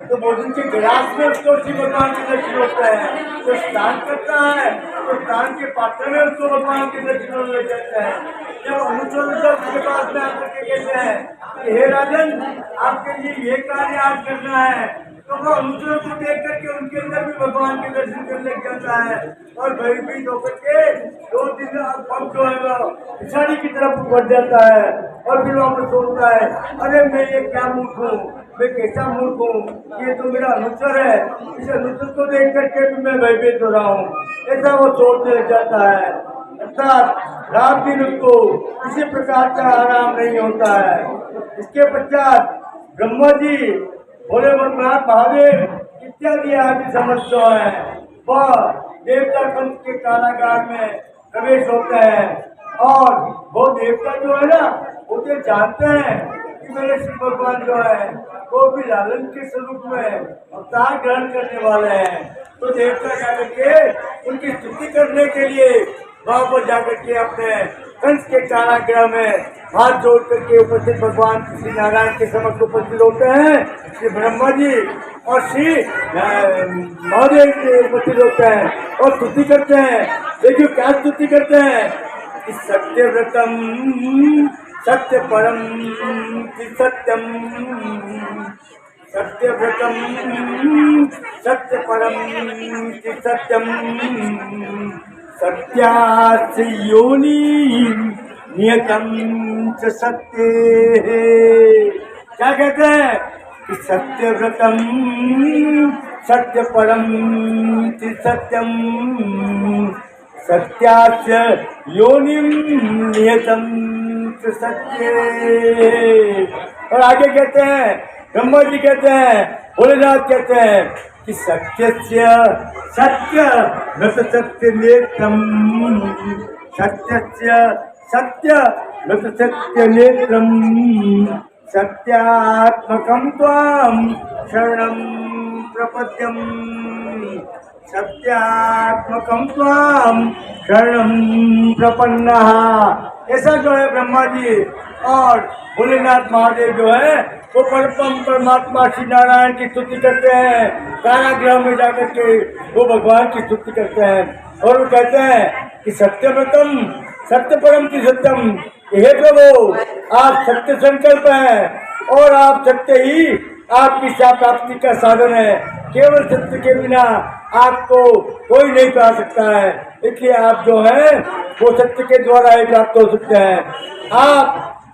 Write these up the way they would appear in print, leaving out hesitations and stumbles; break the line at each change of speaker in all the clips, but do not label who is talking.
तो भोजन के गिलास में उसको श्री भगवान के दर्शन होता है, तो स्नान करता है तो स्नान के पात्र में उसको भगवान के दर्शन होने जाता है। जब अनुचर उसके पास में आकर के कहते हैं कि हे राजन, आपके लिए ये कार्य आज करना है, तो वो अनुचरों को देख करके उनके अंदर भी भगवान के दर्शन करने लग जाता है और भयभीत होकर के 2 दिन अब जो है वो पिछाड़ी की तरफ बढ़ जाता है और फिर वहां पर सोचता है, अरे मैं ये क्या मूर्ख हूँ, मैं कैसा मूर्ख हूँ, ये तो मेरा अनुचर है, इस अनुचर को देख करके भी मैं भयभीत हो रहा हूँ, ऐसा वो सोचने लग जाता है। अर्थात रात दिन उसको किसी प्रकार का आराम नहीं होता है। इसके पश्चात ब्रह्मा जी, भोले भोलेनाथ महादेव इत्यादि आदि समस्त जो है वह देवता कंस के कारागार में प्रवेश होते हैं और वो देवता जो है ना, वो तो जानते हैं कि मेरे श्री भगवान जो है वो भी लालन के स्वरूप में अवतार ग्रहण करने वाले हैं। तो देवता जाकर के उनकी स्तुति करने के लिए वहां पर जाकर के अपने कंस के कारागृह में हाथ जोड़ करके उपस्थित भगवान श्री नारायण के समक्ष उपस्थित होते हैं। श्री ब्रह्मा जी और श्री महादेव के उपस्थित होते हैं और स्तुति करते हैं। देखिए क्या स्तुति करते हैं कि सत्यव्रतम सत्य परम सत्यम, सत्यव्रतम सत्य परम सत्यम, सत्यास्य योनि नियतम च सत्य। क्या कहते हैं कि सत्यव्रतम सत्य परम सत्यम, सत्यास्य योनिम नियतम च सत्य। और आगे कहते हैं, ब्रह्मा जी कहते हैं, भोलेनाथ कहते हैं कि सत्यस्य सत्य न सत्य नेत्रम, सत्यस्य सत्य न सत्य नेत्रम, सत्यात्मकं त्वां शरणं प्रपद्यम, सत्यात्मकं त्वां शरणं प्रपन्नः। ऐसा जो है ब्रह्मा जी और भोलेनाथ महादेव जो है वो परमात्मा श्री नारायण की स्तुति करते हैं। कारागृह में जाकर के वो भगवान की स्तुति करते हैं और वो कहते हैं कि सत्यव्रतम सत्य परम की सत्यम, हे प्रभु आप सत्य संकल्प हैं और आप सत्य ही आपकी प्राप्ति का साधन है। केवल सत्य के बिना आपको कोई नहीं पा सकता है, इसलिए आप जो है वो सत्य के द्वारा ही प्राप्त हो सकते हैं। आप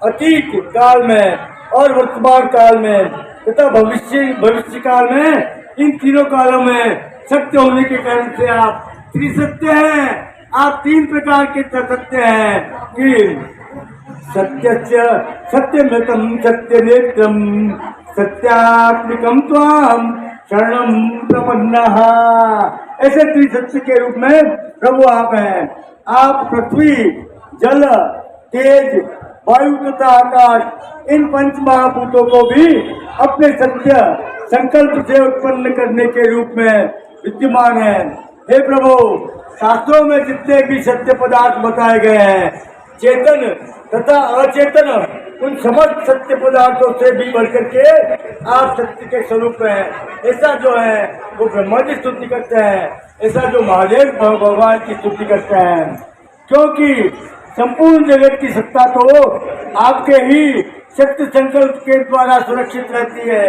अतीत काल में और वर्तमान काल में तथा भविष्य काल में, इन तीनों कालों में सत्य होने के कारण से आप त्रिसत्य हैं। आप 3 प्रकार के सत्य हैं कि सत्यस्य सत्यमृतम सत्य नेत्रम, सत्यात्मिकम त्वाम शरणम प्रपन्नः। ऐसे त्रिसत्य के रूप में प्रभु आप हैं। आप पृथ्वी, जल, तेज, वायु तथा आकाश, इन 5 महाभूतों को भी अपने सत्य संकल्प से उत्पन्न करने के रूप में विद्यमान है। हे प्रभु, शास्त्रों में जितने भी सत्य पदार्थ बताए गए हैं, चेतन तथा अचेतन, उन समस्त सत्य पदार्थों से भी बढ़कर के आप सत्य के स्वरूप हैं। ऐसा जो है वो ब्रह्मा जी स्तुति करते हैं, ऐसा जो महादेव भगवान की स्तुति करते हैं, क्योंकि संपूर्ण जगत की सत्ता तो आपके ही सत्य संकल्प के द्वारा सुरक्षित रहती है।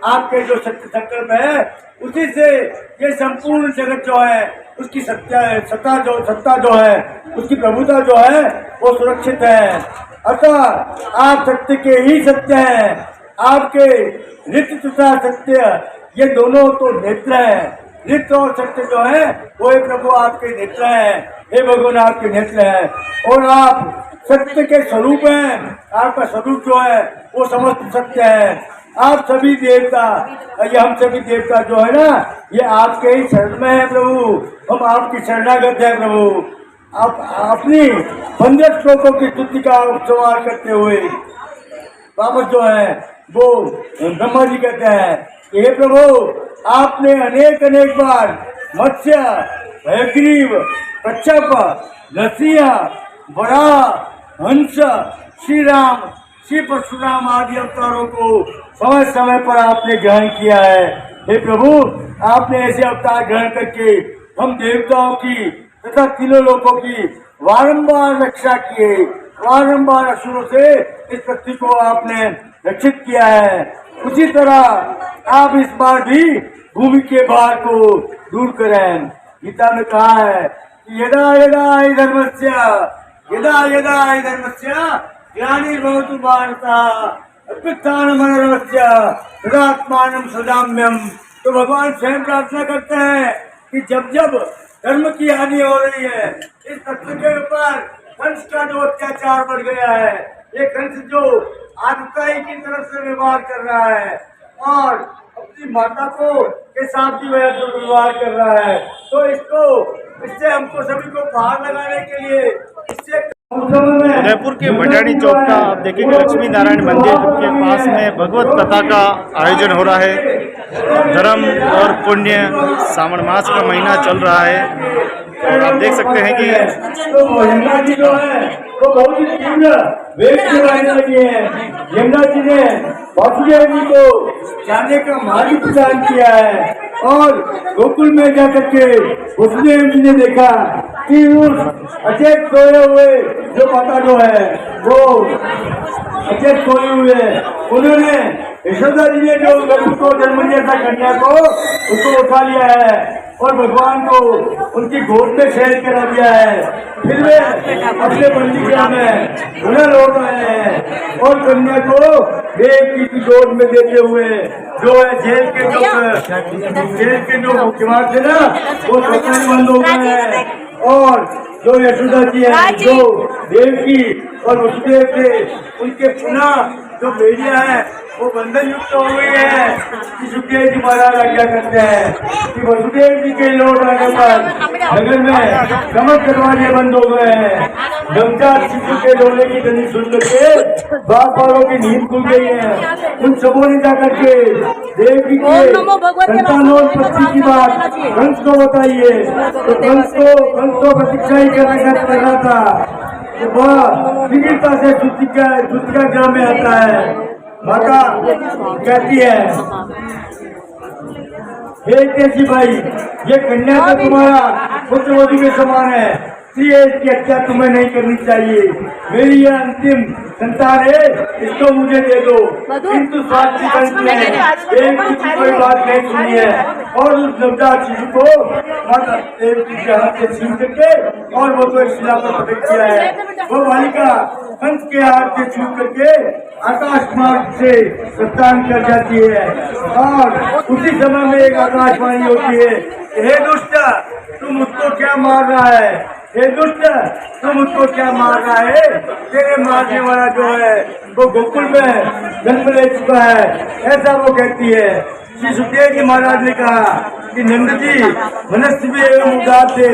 आपके जो सत्य संकल्प है उसी से ये संपूर्ण जगत जो है उसकी सत्ता जो है उसकी प्रभुता जो है वो सुरक्षित है। अतः आप सत्य के ही सत्य हैं। आपके नित्य तथा सत्य ये दोनों तो नेत्र हैं। नित्य और सत्य जो है वो एक प्रभु आपके नेत्र हैं। हे भगवान आपके नेत्र हैं और आप सत्य के स्वरूप हैं। आपका स्वरूप जो है वो समस्त सत्य है। आप सभी देवता, ये हम सभी देवता जो है ना, ये आपके ही शरण में है प्रभु। हम आपकी शरणागत है प्रभु। आप अपनी 15 श्लोकों की स्तुति का सवाल करते हुए वापस जो है वो ब्रह्मा जी कहते हैं कि हे प्रभु, आपने अनेक बार मत्स्य, हयग्रीव, कच्छप, नरसिंह, वराह, हंस, श्री राम, श्री परशुराम आदि अवतारों को समय समय पर आपने ग्रहण किया है। हे प्रभु, आपने ऐसे अवतार ग्रहण करके हम देवताओं की तथा तीनों लोगों की बारंबार रक्षा किए, बारंबार असुरों से इस पृथ्वी को आपने रक्षित किया है। उसी तरह आप इस बार भी भूमि के भार को दूर करें। गीता में कहा है कि यदा यदा हि धर्मस्य यदा यदा हि धर्मस्य ग्लानिर्भवतु भारत अभ्युत्थानमनोरथस्य तदात्मानं सदाम्यहम्। तो भगवान स्वयं प्रार्थना करते हैं कि जब जब धर्म की हानि हो रही है, इस पृथ्वी के ऊपर कंस का जो अत्याचार बढ़ गया है, ये कंस जो आतताई की तरफ से व्यवहार कर रहा है और अपनी माता को के साथ भी वह दुर्व्यवहार कर रहा है, तो इससे हमको सभी को बाहर लगाने के लिए इससे
उदयपुर के भंडारी चौक का आप देखेंगे लक्ष्मी नारायण मंदिर के पास में भगवत कथा का आयोजन हो रहा है। धर्म और पुण्य, सावन मास का महीना चल रहा है और आप देख सकते हैं कि
तो यमुना जी जो है वो बहुत ही तीव्र वेग से रहने लगे हैं। यमुना जी ने वासुदेव जी को जाने का मार्ग प्रदान किया है और गोकुल में जाकर के वासुदेव जी ने देखा कि उस अचेत सोए हुए जो माता जो है वो अचेत सोए हुए, उन्होंने यशोदा जी ने जो को जन्म दिया था कन्या को, उसको उठा लिया है और भगवान को उनकी गोद में शहर करा दिया है। फिर वे अपने बंदीगृह में पुनः लौट आए हैं और कन्या को देव की गोद में देते हुए जो है जेल के जो मुख्यमान थे ना, वो सरकारी बंद हो गए हैं और जो यशोदा जी है, जो देव की और वसुदेव थे, उनके पुनः जो बेटियां है वो बंधन युक्त हो गई है। कि सुखदेव जी महाराज आज्ञा करते हैं कि वसुदेव जी के लौट आने पर नगर में समस्त दरवाजे बंद हो गए हैं। नवजात शिशु के रोने की ध्वनि सुन करके बाप वालों की नींद खुल गई है। उन सबों ने जाकर के देव जी के संतानोत्पत्ति की बात कंस को बताइए, तो कंस को प्रतीक्षा ही कर रहा था। वह शीघ्रता से जुतिका ग्राम में आता है। माता कहती है, हे केसी भाई, ये कन्या तो तुम्हारा पुत्रवधू के समान है, इसलिए इसकी हत्या तुम्हें नहीं करनी चाहिए। मेरी यह अंतिम संतान है, इसको मुझे दे दो। किंतु स्वास्थ्य कंस ने एक की कोई बात नहीं सुनी है और उस नवजात शिशु को माता देव की के हाथ से छीन करके और वो तो एक शिला पर पटक दिया है। वो बालिका कंस के हाथ से छू करके आकाश मार्ग से प्रस्थान कर जाती है और उसी समय में एक आकाशवाणी होती है, हे दुष्ट, तू मुझको क्या मार रहा है? हे दुष्ट, तू मुझको क्या मार रहा है? तेरे मारने वाला जो है वो गोकुल में जन्म ले चुका है, ऐसा वो कहती है। श्री सुखदेव जी महाराज ने कहा कि नंद जी मनस्वी एवं उदार थे,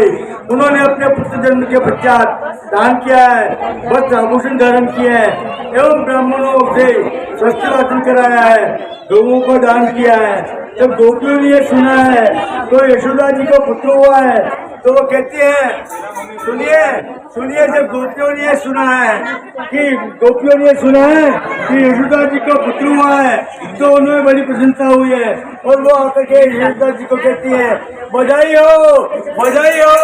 उन्होंने अपने पुत्र जन्म के पश्चात दान किया है, वस्त्र आभूषण धारण किए हैं एवं ब्राह्मणों से स्वस्थ वाचन कराया है, गौओं को दान किया है। जब गोपियों ने सुना है तो यशोदा जी को पुत्र हुआ है, तो वो कहती है, सुनिए सुनिए, जब गोपियों ने सुना है कि यशोदा जी को पुत्र हुआ है, तो उन्हें बड़ी प्रशंसा हुई है और वो आकर के यशोदा जी को कहती है, बधाई हो, बधाई हो,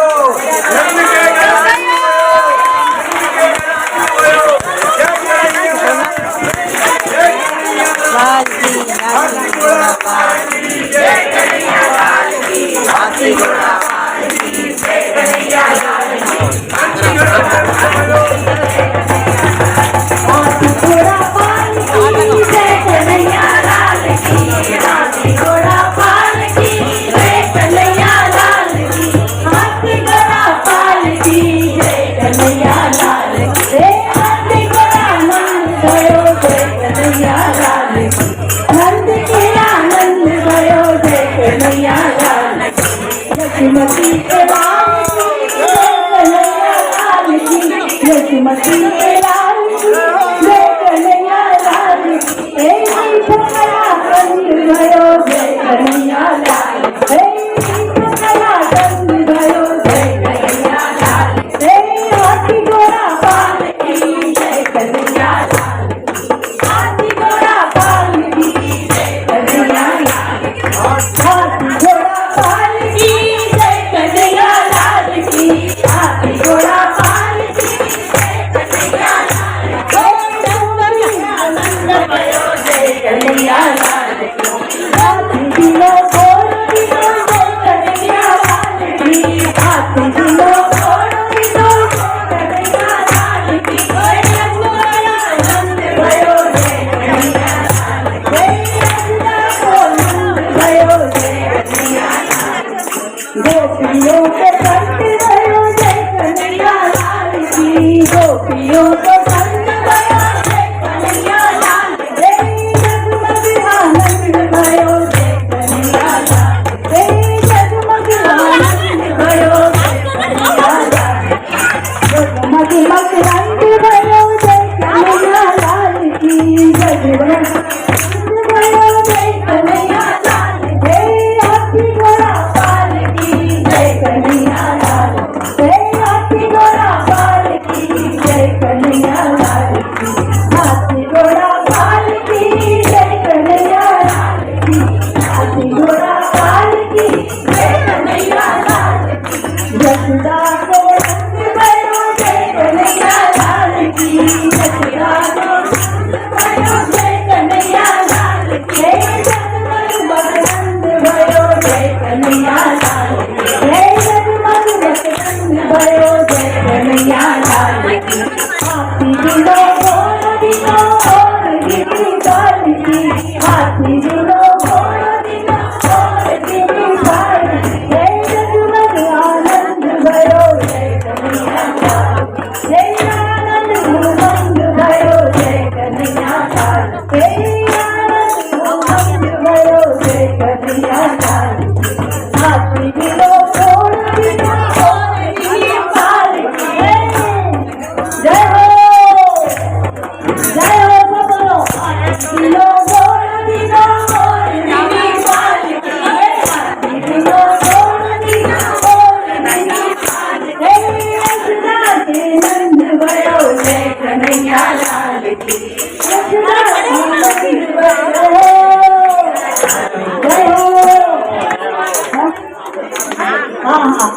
हाँ हाँ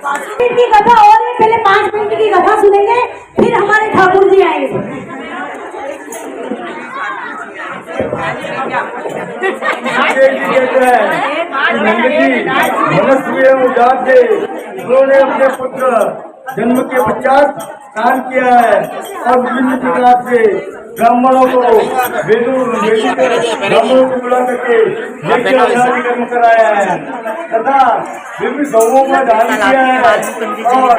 5 मिनट की कथा और है, पहले 5 मिनट की कथा सुनेंगे, फिर हमारे ठाकुर जी आएंगे।
उन्होंने अपने पुत्र जन्म के पश्चात दान किया है और विभिन्न प्रकार से ब्राह्मणों को ब्राह्मणों को बुला करके कर्म कराया है तथा विभिन्न गौओं का दान किया है और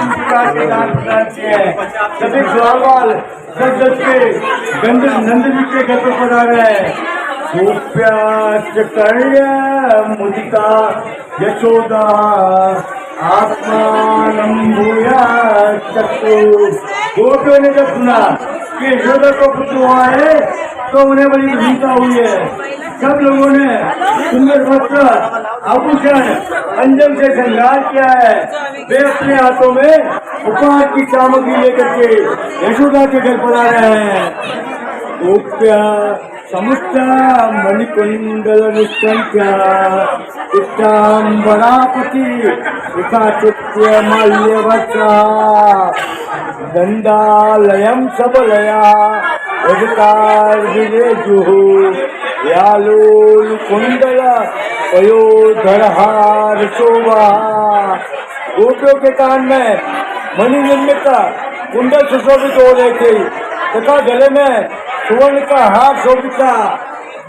प्रकार के दान प्रदान किए हैं। सभी ग्वाल सच के नंद जी के घर पर पधारे हैं। गोप्याश्चर्य मुदिता यशोदा आत्मानं भूयाश्चक्षु। गोपियों ने जब सुना कि यशोदा को पुत्र हुआ है तो उन्हें बड़ी चिंता हुई है। सब लोगों ने सुंदर वस्त्र आभूषण अंजन से श्रृंगार किया है। वे अपने हाथों में उपहार की सामग्री लेकर के यशोदा के घर पर आ रहे हैं। गोप्या समुद्र मणिकुंडल निष्कंठ्या इष्टांबरापति विकाचित्य माल्यवत्सा दंडालयम सबलया उदकार विरेजुः व्यालोल कुंडल पयोधरहार शोभा। गोपियों के कान में मणि निर्मित कुंडल सुशोभित हो रहे थे तथा गले में सुवर्ण का हार शोभित था।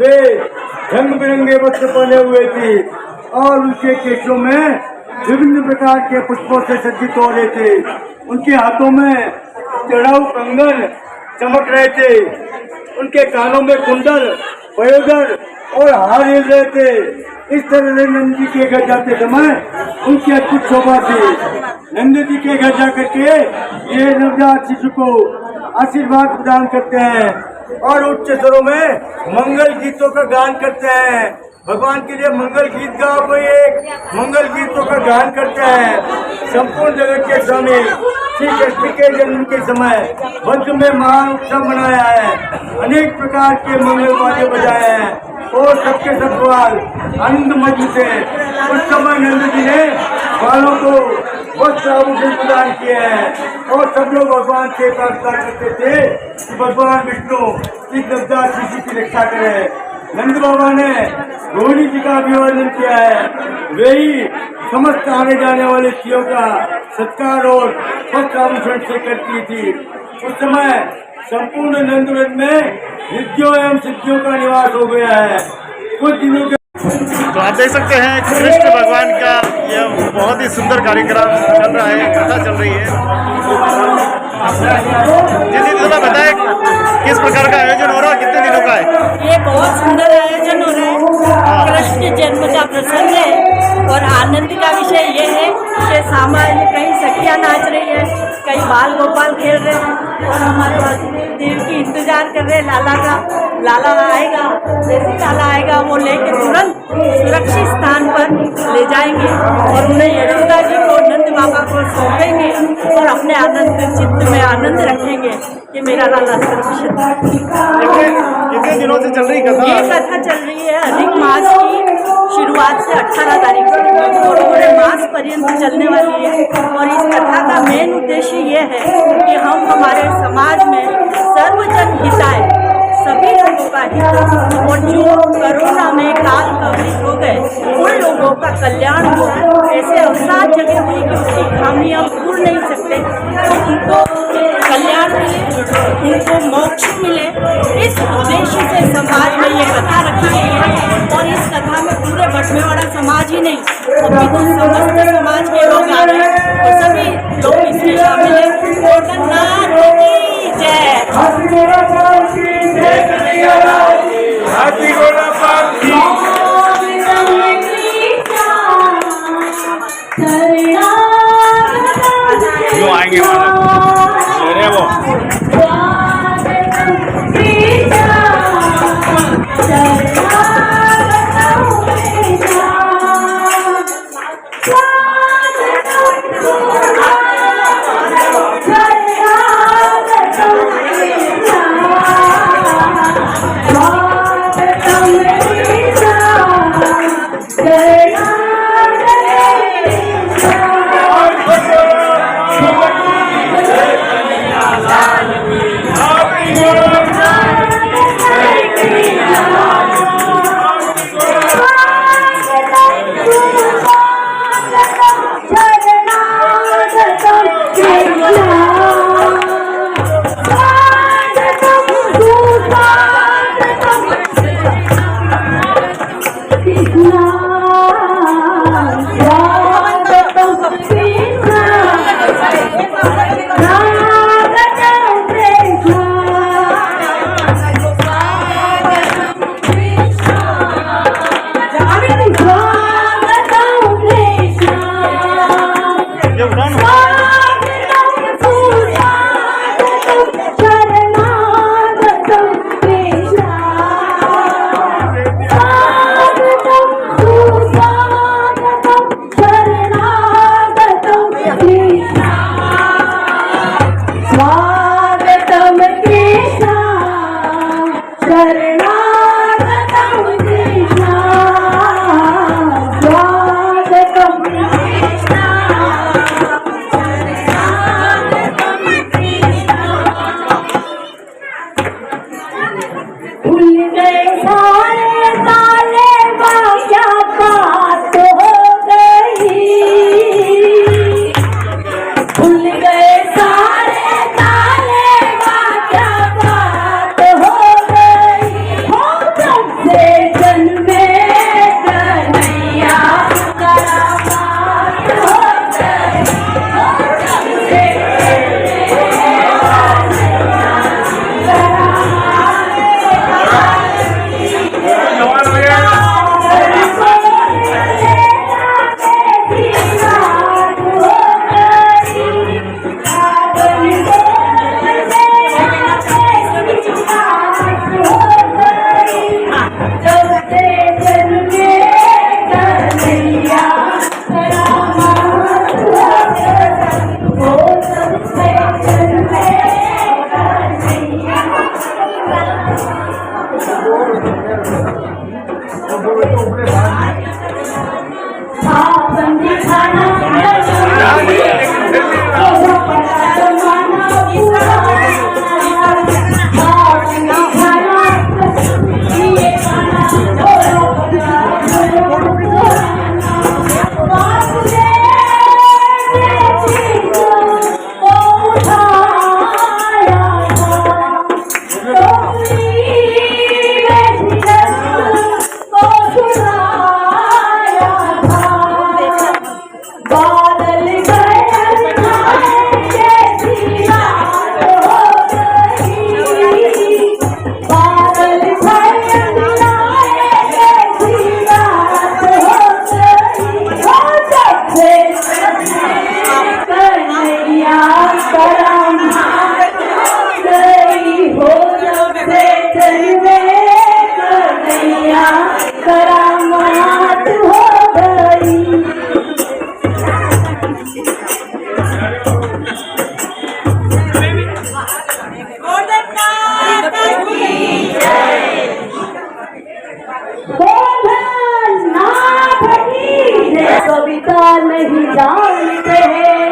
वे रंग बिरंगे वस्त्र पहने हुए थे और उनके केशों में विभिन्न प्रकार के पुष्पों से सज्जित हो रहे थे। उनके हाथों में चढ़ाऊ कंगन चमक रहे थे। उनके कानों में कुंडल पयोधर और हार हिल रहे थे। इस तरह से नंद जी के घर जाते समय उनकी अद्भुत शोभा थी। नंद जी के घर जाकर के ये नवजात शिशु को आशीर्वाद प्रदान करते हैं और उच्च स्वरों में मंगल गीतों का गान करते हैं। भगवान के लिए मंगल गीत गाओ, कोई एक मंगल गीतों का गान करते हैं। संपूर्ण जगत के स्वामी श्री कृष्ण के जन्म के समय वज्र में महान उत्सव मनाया है। अनेक प्रकार के मंगल वाद्य बजाए हैं और सबके सब ग्वाल आनंद मौजूद है। उस समय नंद जी ने ग्वालों को वस्त्र आभूषण प्रदान किए हैं और सब लोग भगवान से प्रार्थना करते थे कि भगवान विष्णु इस नवजात शिशु की रक्षा करें। नंद बाबा ने रोहिणी जी का अभिवादन किया है। वे ही समस्त आने जाने वाले स्त्रियों का सत्कार और वस्त्र आभूषण से करती थी। उस समय संपूर्ण नंदवन में रिद्धियों एवं सिद्धियों का निवास हो गया है। कुछ दिनों के
तो आप देख सकते हैं कृष्ण भगवान का यह बहुत ही सुंदर कार्यक्रम चल रहा है, कथा चल रही है। जी थोड़ा बताएं किस प्रकार का आयोजन हो रहा है, कितने दिनों का है?
ये बहुत सुंदर आयोजन हो रहा है। कृष्ण जन्म का प्रसंग है और आनंद का विषय ये है कि सामान्य में कहीं सखियाँ नाच रही है, कहीं बाल गोपाल खेल रहे हैं और हमारे वासुदेव की इंतजार कर रहे हैं लाला का। लाला आएगा, जैसे लाला आएगा वो लेके तुरंत सुरक्षित स्थान पर ले जाएंगे और उन्हें यशोदा जी को नंद बाबा को सौंपेंगे और अपने आनंद चित्त में आनंद रखेंगे कि मेरा लाला सुरक्षित है।
कितने दिनों से चल रही कथा?
ये कथा चल रही है अधिक मास की शुरुआत से 18 तारीख से और पूरे मास पर्यंत चलने वाली है। और इस कथा का मेन उद्देश्य ये है कि हम हमारे समाज में सर्वजन हिताय, सभी लोगों का हित और जो कोरोना में काल कवरित हो गए उन लोगों का कल्याण हो। ऐसे अवसाद जगह हुई कि उसकी खामियां भूल नहीं सकते, तो उनको कल्याण मिले, उनको मोक्ष मिले, इस उद्देश्य से समाज में ये कथा रखी गई है। और इस कथा में पूरे बटमेवाड़ा समाज ही नहीं अभी तो समस्त समाज के लोग आ रहे हैं और सभी लोग इसमें शामिल हैं। जगन्नाथ की जय।
क्यों आएंगे अरे वो
से जन्मे कन्हैया करामात हो गई, जब से करामात हो गई। कविता नहीं जानते हैं,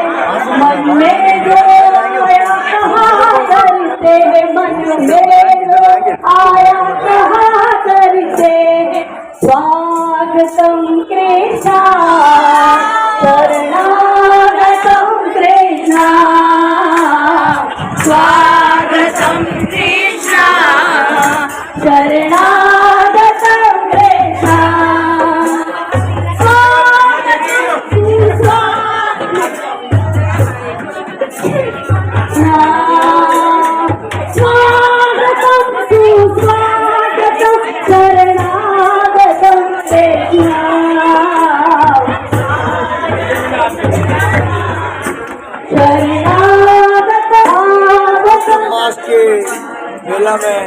मन में जो आया कहा करते हैं, मन में जो आया कहा करते हैं। स्वागतम कृष्णा शरणागतम कृष्णा, स्वागतम कृष्णा शरणागतम कृष्णा, स्वागतम सुस्वागतम शरणागतम कृष्णा,
मास के मेला में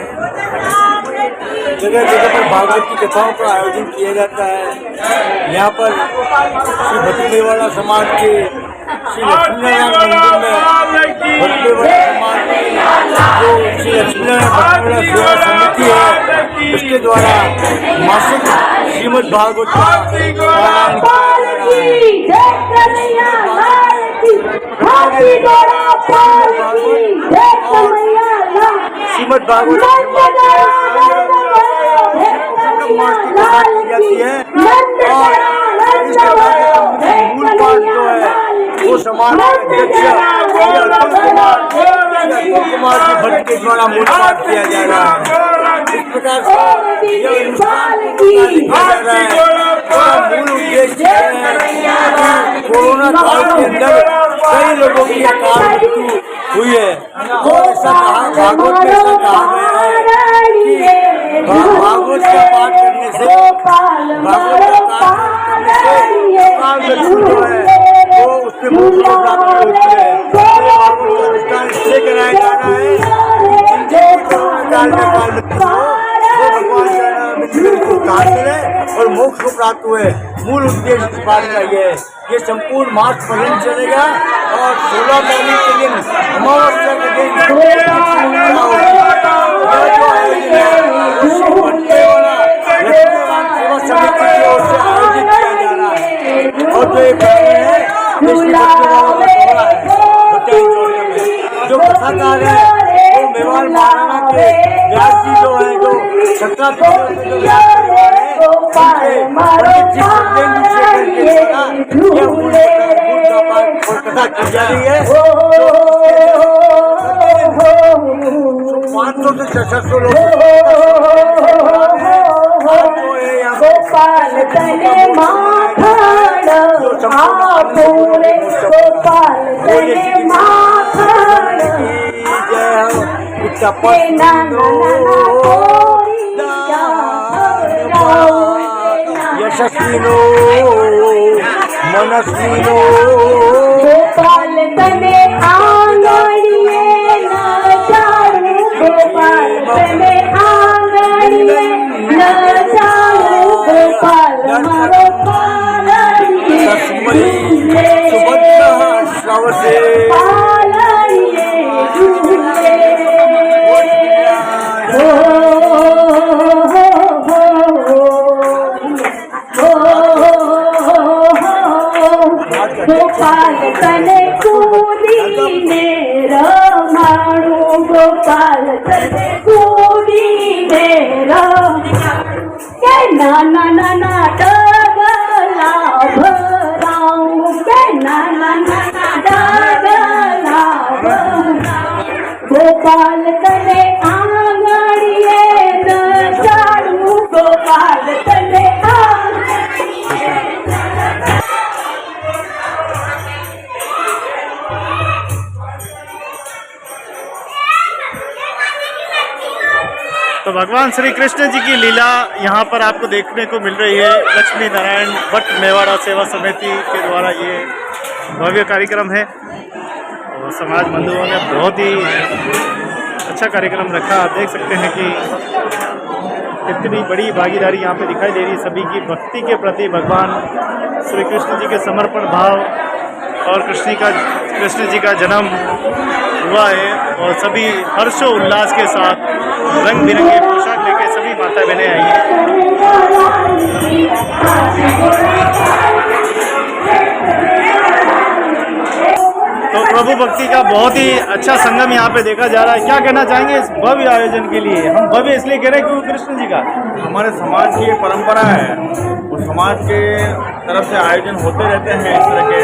जगह जगह पर भागवत की कथाओं का आयोजन किया जाता है। यहाँ पर श्री भटकेवाड़ा समाज के श्री लक्ष्मीनारायण मंदिर में भटकेवाड़ा समाज की जो श्री लक्ष्मीनारायण भटकेवाड़ा सेवा समिति है, उसके द्वारा मासिक श्रीमद् भागवत का पारायण श्रीमद् भागवत मास की कथा की जाती है। और इस कथा का मूल पाठ जो है वो समाज के अध्यक्ष अतुल कुमार जी भट्ट के द्वारा मूल पाठ किया जा रहा है। इस प्रकार से यह अनुष्ठान मूल उद्देश्य है कि कोरोना काल के अंदर कई लोगों की अकाल मृत्यु हुई है और ऐसा भागवत में ऐसा कहा गया है कि भागवत का पाठ करने से अकाल मृत्यु जो है वो उससे मुक्त प्राप्त होती है। भागवत का अनुष्ठान इसलिए कराया जा रहा है जिनके कोरोना काल में अकाल मृत्यु हो वो भगवान को उद्धार करें और मोक्ष को प्राप्त हुए। मूल उद्देश्य इस बात का ये है। ये संपूर्ण मास पर्यंत चलेगा और 16 तारीख के दिन अमावस्या के दिन सेवा समिति की ओर से आयोजित किया जा रहा है। और जो ये है जो कथाकार है वो मेवाड़ महाराणा के व्यास जी जो है जो पंडित जी कथा की जा रही है। 500 से 600 लोग
तने माखण आपुरे गोपाल तने माखण के नाना
यशस्विनो मनस्विनो
गोपाल तने आंगणिये न जाऊं गोपाल तने आंगणिये न जाऊं गोपाल मारो पालनिये
तस्मै सुबद्धः श्रवसे
पालनिये झूले गोपाल तने कूदीने रमाणु गोपाल तने कूदीने रमाणु के नाना नाना डगला भराऊं के नाना नाना डगला भराऊं गोपाल तने आंगणिये न जाऊं गोपाल तने आंगणिये
तो भगवान श्री कृष्ण जी की लीला यहाँ पर आपको देखने को मिल रही है। लक्ष्मी नारायण भट्ट मेवाड़ा सेवा समिति के द्वारा ये भव्य कार्यक्रम है और समाज बंधुओं ने बहुत ही अच्छा कार्यक्रम रखा। आप देख सकते हैं कि कितनी बड़ी भागीदारी यहाँ पे दिखाई दे रही है सभी की भक्ति के प्रति। भगवान श्री कृष्ण जी के समर्पण भाव और कृष्ण जी का जन्म हुआ है और सभी हर्षोल्लास के साथ रंग बिरंगे पोशाक लेके सभी माता बहनें आई हैं। तो प्रभु भक्ति का बहुत ही अच्छा संगम यहाँ पे देखा जा रहा है। क्या कहना चाहेंगे इस भव्य आयोजन के लिए? हम भव्य इसलिए कह रहे हैं क्योंकि कृष्ण जी का
हमारे समाज की ये परंपरा है और समाज के तरफ से आयोजन होते रहते हैं इस तरह के,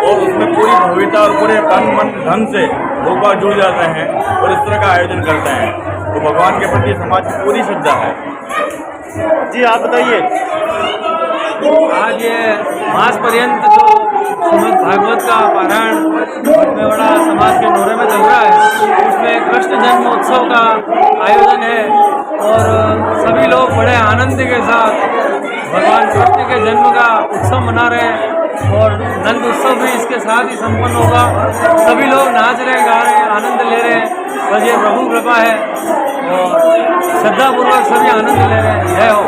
और उसमें पूरी भव्यता और पूरे तन मन धन से लोग बाग जुड़ जाते हैं और इस तरह का आयोजन करते हैं। तो भगवान के प्रति समाज की पूरी श्रद्धा है।
जी आप बताइए।
आज ये मास पर्यंत जो श्रीमद् भागवत का पारायण मेवाड़ा समाज के नोरे में चल रहा है, उसमें कृष्ण जन्म उत्सव का आयोजन है और सभी लोग बड़े आनंद के साथ भगवान कृष्ण के जन्म का उत्सव मना रहे हैं और नंद उत्सव भी इसके साथ ही संपन्न होगा। सभी लोग नाच रहे हैं, गा रहे हैं, आनंद ले रहे हैं। बस ये प्रभु कृपा है और श्रद्धापूर्वक सभी आनंद ले रहे हैं। जय हो।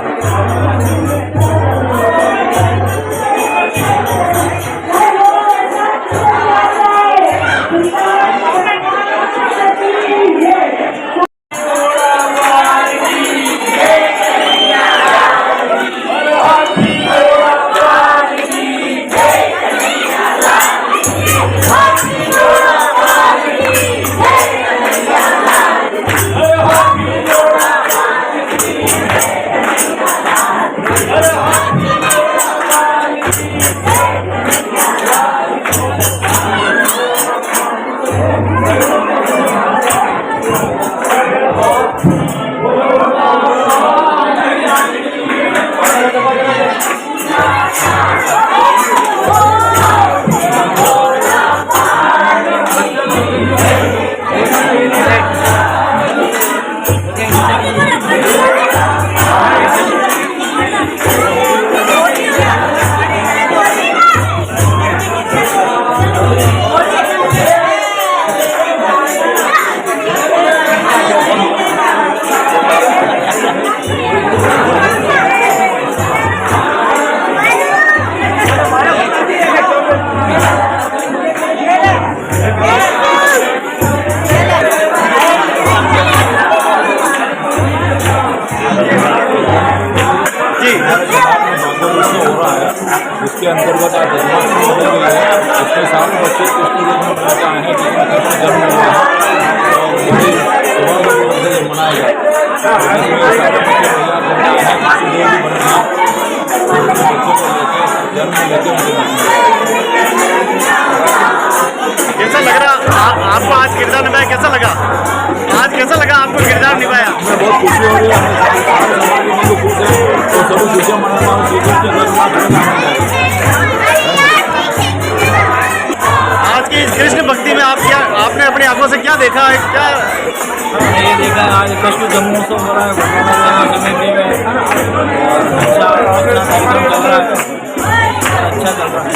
इसके अंतर्गत आज जन्माष्टमी मनाई गई है। इसमें सारे बच्चे कृष्ण जन्म मनाते आए हैं, जिसमें कृष्ण जन्म हुआ है और बड़ी सुबह से मनाया गया।
कैसा लग रहा आपको आज किरदार निभाया? कैसा लगा आज? कैसा लगा आपको किरदार निभाया?
बहुत खुशी हो रही है। हमें सभी खुशियाँ मना रहा हूँ।
देखा है क्या?
ये देखा आज कृष्ण जन्मोत्सव हो रहा है भगवान सेवा समिति में और अच्छा अपना कार्यक्रम चल रहा है, अच्छा चल रहा है।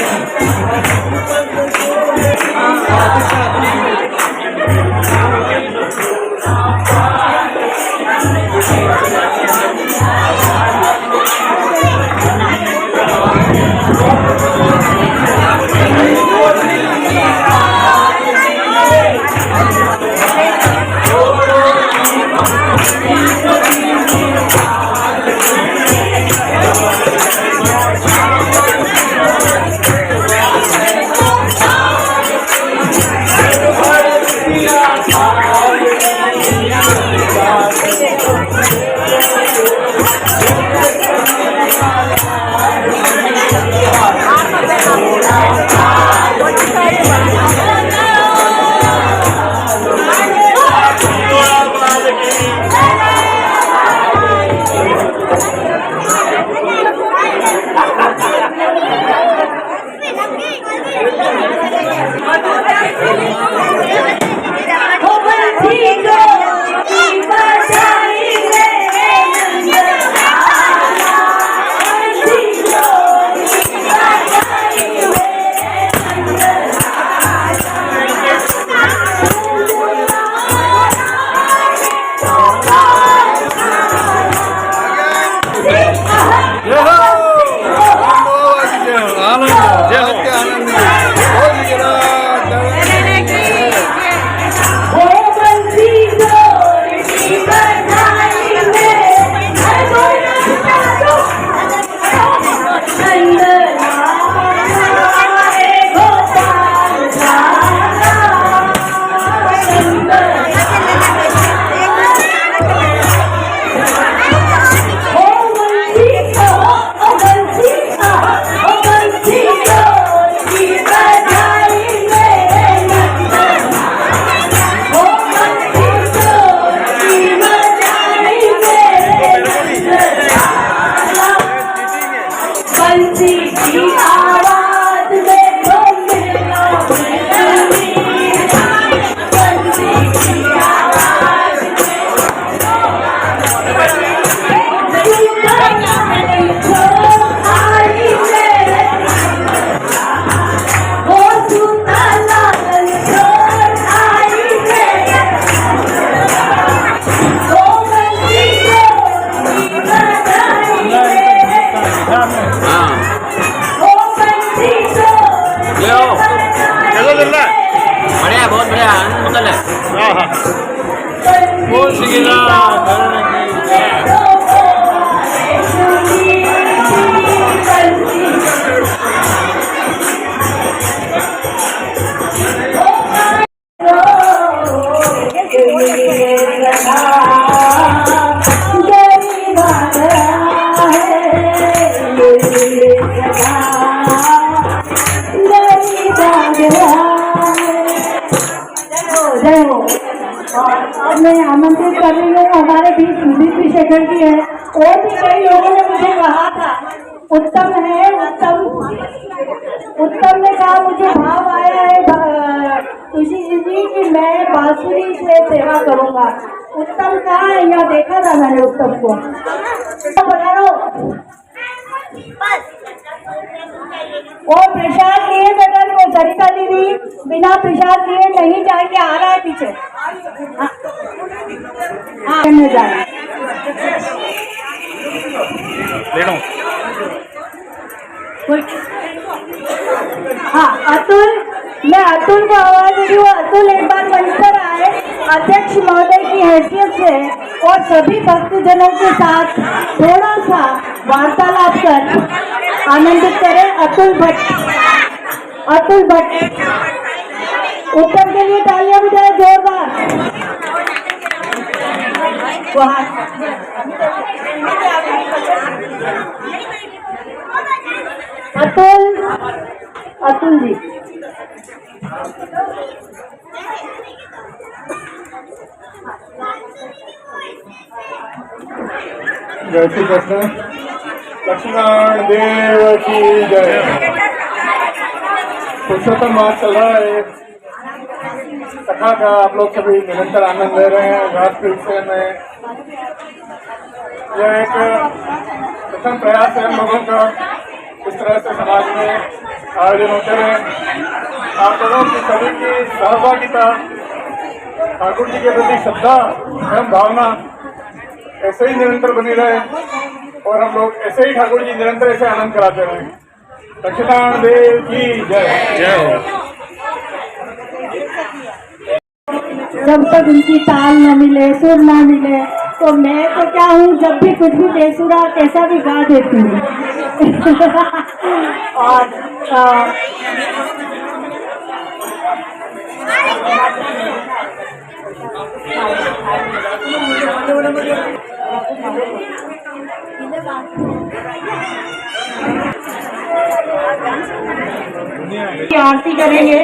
अब मैं आमंत्रित कर रही हूँ हमारे बीच सुधीर शेखर जी है। और भी कई लोगों ने मुझे कहा था उत्तम है, उत्तम ने कहा मुझे भाव आया है तुलसी जी की मैं बांसुरी से सेवा करूंगा। उत्तम कहाँ है? यहाँ देखा था मैंने उत्तम को। बता रहा हूँ और प्रसाद लिए बगल को सरिता दीदी बिना प्रसाद लिए नहीं जाके आ रहा है पीछे। हाँ जाए हाँ अतुल, मैं अतुल को आवाज दे रही हूँ। अतुल एक बार मंच पर आए अध्यक्ष महोदय की हैसियत से और सभी भक्तजनों के साथ थोड़ा सा वार्तालाप कर आनंदित करें। अतुल भट्ट, अतुल भट्ट उत्तम के लिए तालियां बजाए जोरदार। अतुल, अतुल जी
जय श्री कृष्ण। लक्ष्मण देव की जय। पुरुषोत्तम मास चल रहा है।
कथा का आप लोग सभी निरंतर आनंद ले रहे हैं। व्यासपीठ से में यह एक प्रथम प्रयास है हम लोगों का, इस तरह से समाज में आयोजन होते रहे। आप लोगों की सभी की सहभागिता, ठाकुर जी के प्रति श्रद्धा एवं भावना ऐसे ही निरंतर बनी रहे और हम लोग ऐसे ही ठाकुर जी निरंतर ऐसे आनंद कराते रहे। दक्षिणायन देव की जय।
जय हो।
जब तक उनकी ताल न मिले, सुर न मिले, तो मैं तो क्या हूँ, जब भी कुछ भी बेसुरा कैसा भी गा देती हूँ। और आरती करेंगे,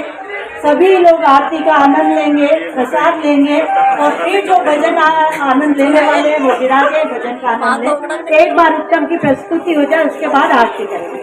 सभी लोग आरती का आनंद लेंगे, प्रसाद लेंगे और फिर जो भजन आनंद लेने वाले हैं वो गिरा के भजन का आनंद लें। एक बार उत्तम की प्रस्तुति हो जाए, उसके बाद आरती करेंगे।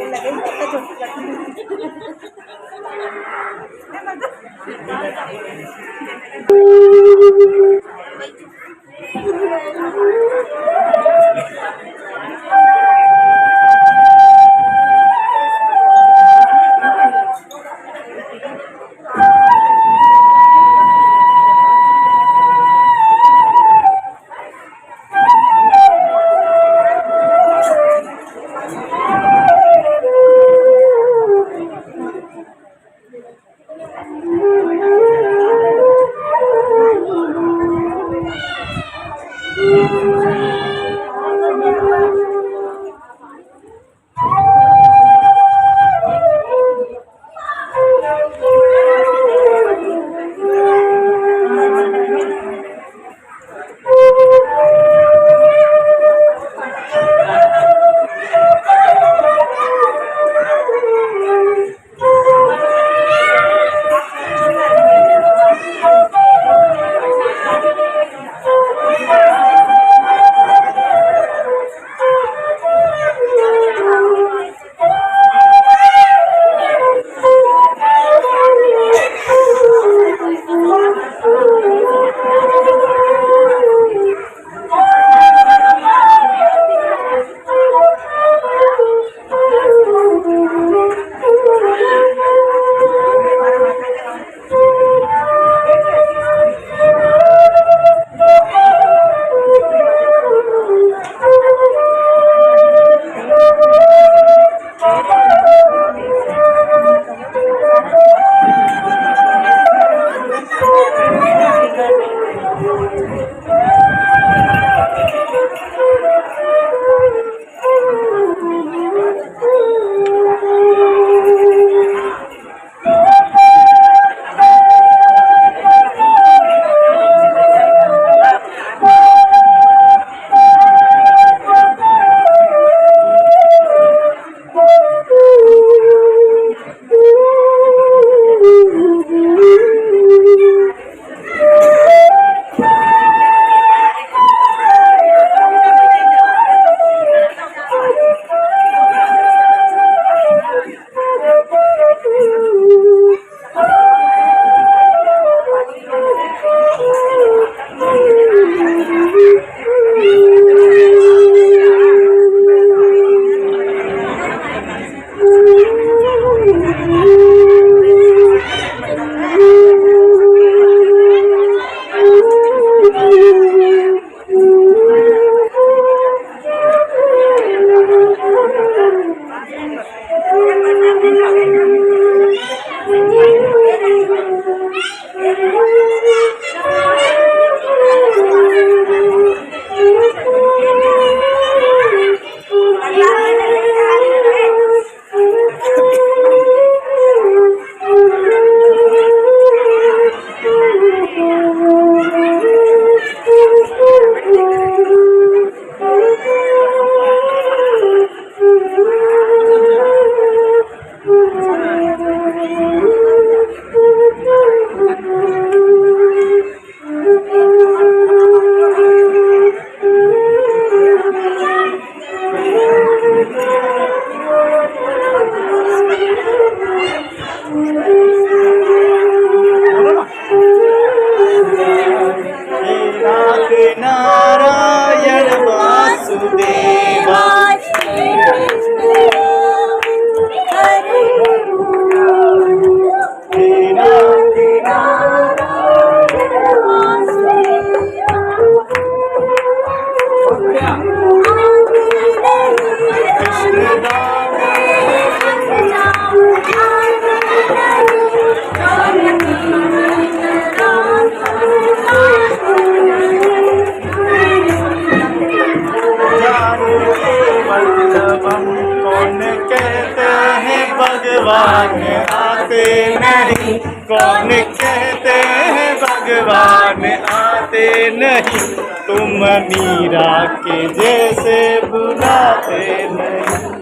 भगवान आते नहीं, कौन कहते हैं भगवान आते नहीं, तुम मीरा के जैसे बुलाते नहीं,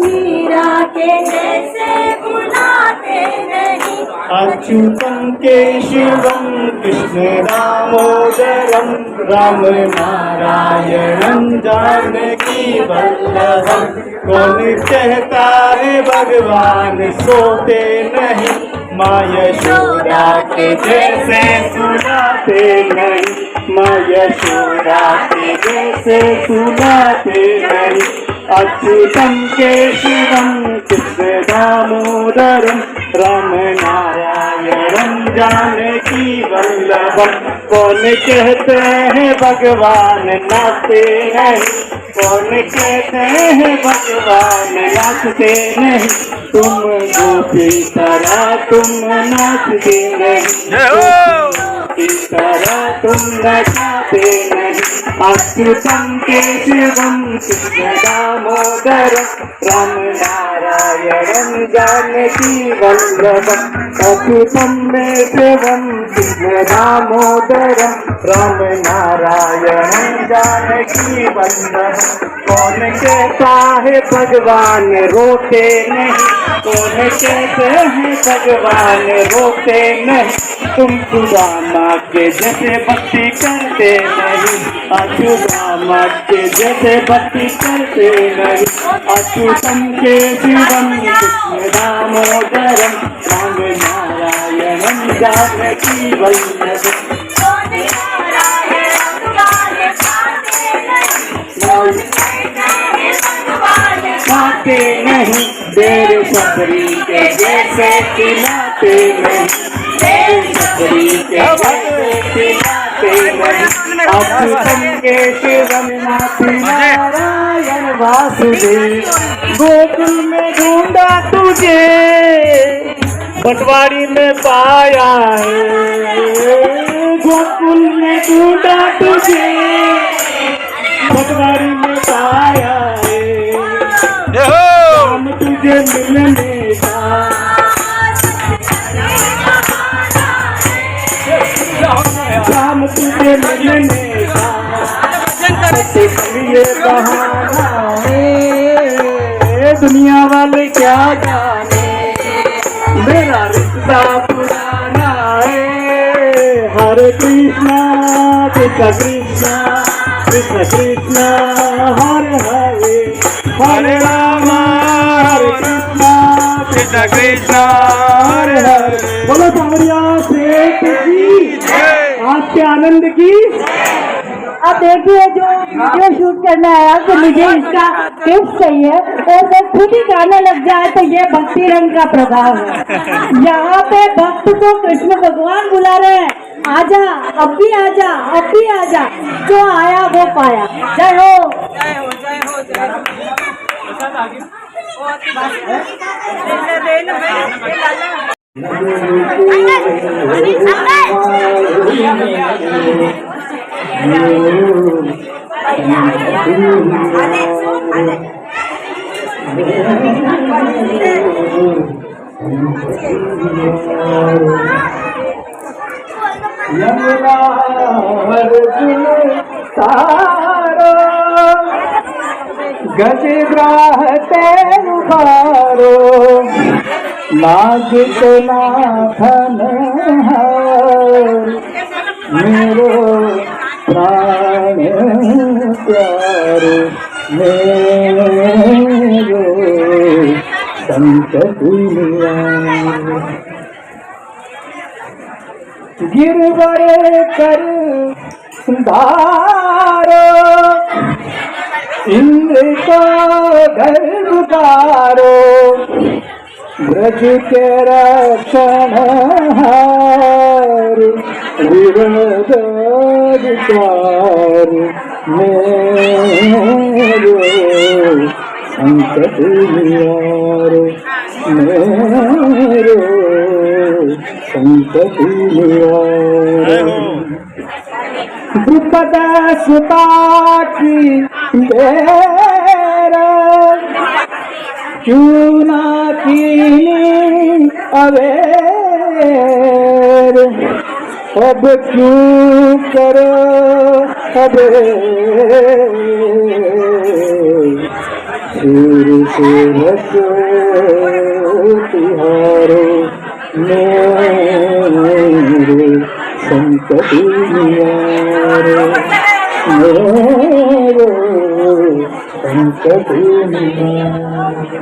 मीरा के जैसे बुलाते नहीं,
अच्युतम केशवम कृष्ण दामोदरम राम नारायणं जानकी वल्लभम, कौन कहता है भगवान सोते नहीं, माँ यशोदा के जैसे सुनाते नहीं, माँ यशोदा के जैसे सुनाते नहीं, अच्युतम केशवम कृष्ण दामोदरम राम नारायणं जानकी वल्लभम, कौन कहते हैं भगवान नाचते नहीं, कौन कहते हैं भगवान नाचते नहीं, तुम गोपी तरह तुम नाचते नहीं, इस तरह तुम नचाते नहीं, अच्युतम केशवम कृष्ण दामोदरम राम नारायणं जानकी वल्लभम, अच्युतम केशवम कृष्ण दामोदरम राम नारायणं जानकी वल्लभम, कौन कहता है भगवान रोते नहीं, कौन कहते हैं भगवान रोते नहीं, तुम सुदामा के जैसे भक्ति करते नहीं, अच्युतामा के जैसे भक्ति करते नहीं, अच्युतम केशवम कृष्ण दामोदरम राम नारायणं जानकी वल्लभम, खाते नहीं, तेरे सबरी के जैसे खिलाते नहीं, तेरे सबरी के जैसे खिलाते नहीं, अच्युतम केशवम नारायण वासुदेव, गोकुल में ढूंढा तुझे पटवारी में पाया है, गोकुल में ढूंढा तुझे पटवारी में पाया है, हम तुझे मिलने का शाम तुझे मिलने का ये बहाना है, दुनिया वाले क्या जाने मेरा रिश्ता पुराना है, हरे कृष्णा कृष्ण कृष्णा कृष्ण कृष्ण हरे हरे, हरे राम हरे कृष्णा कृष्ण कृष्ण हरे हरे, बोलो सावरिया सेठ की आज के आनंद की।
अब देखिए जो वीडियो शूट करने आया तो मुझे इसका टिप्स चाहिए और वो खुद ही गाने लग जाए तो ये भक्ति रंग का प्रभाव है। यहाँ पे भक्त को कृष्ण भगवान बुला रहे हैं, आजा अब भी आजा अब भी आजा, जो आया वो पाया। जय हो
जय हो जय हो जय
गजग्राह तेरुखारो नाग तो नाथन मेरो प्राण प्यारो मेरो संत गिरवर कर धारो इंद्र को गर्भकारो ब्रज के रक्षण हार विरोधाधिकार मेरो संकट निवारो मेरो संकट निवारो द्रुपद सुता की बेरा क्यों ना कीनी अवेर, अब क्यों करो अबेर, सिर से रखो तिहारो मेरे संकट निवारो, मेरे संकट निवारो।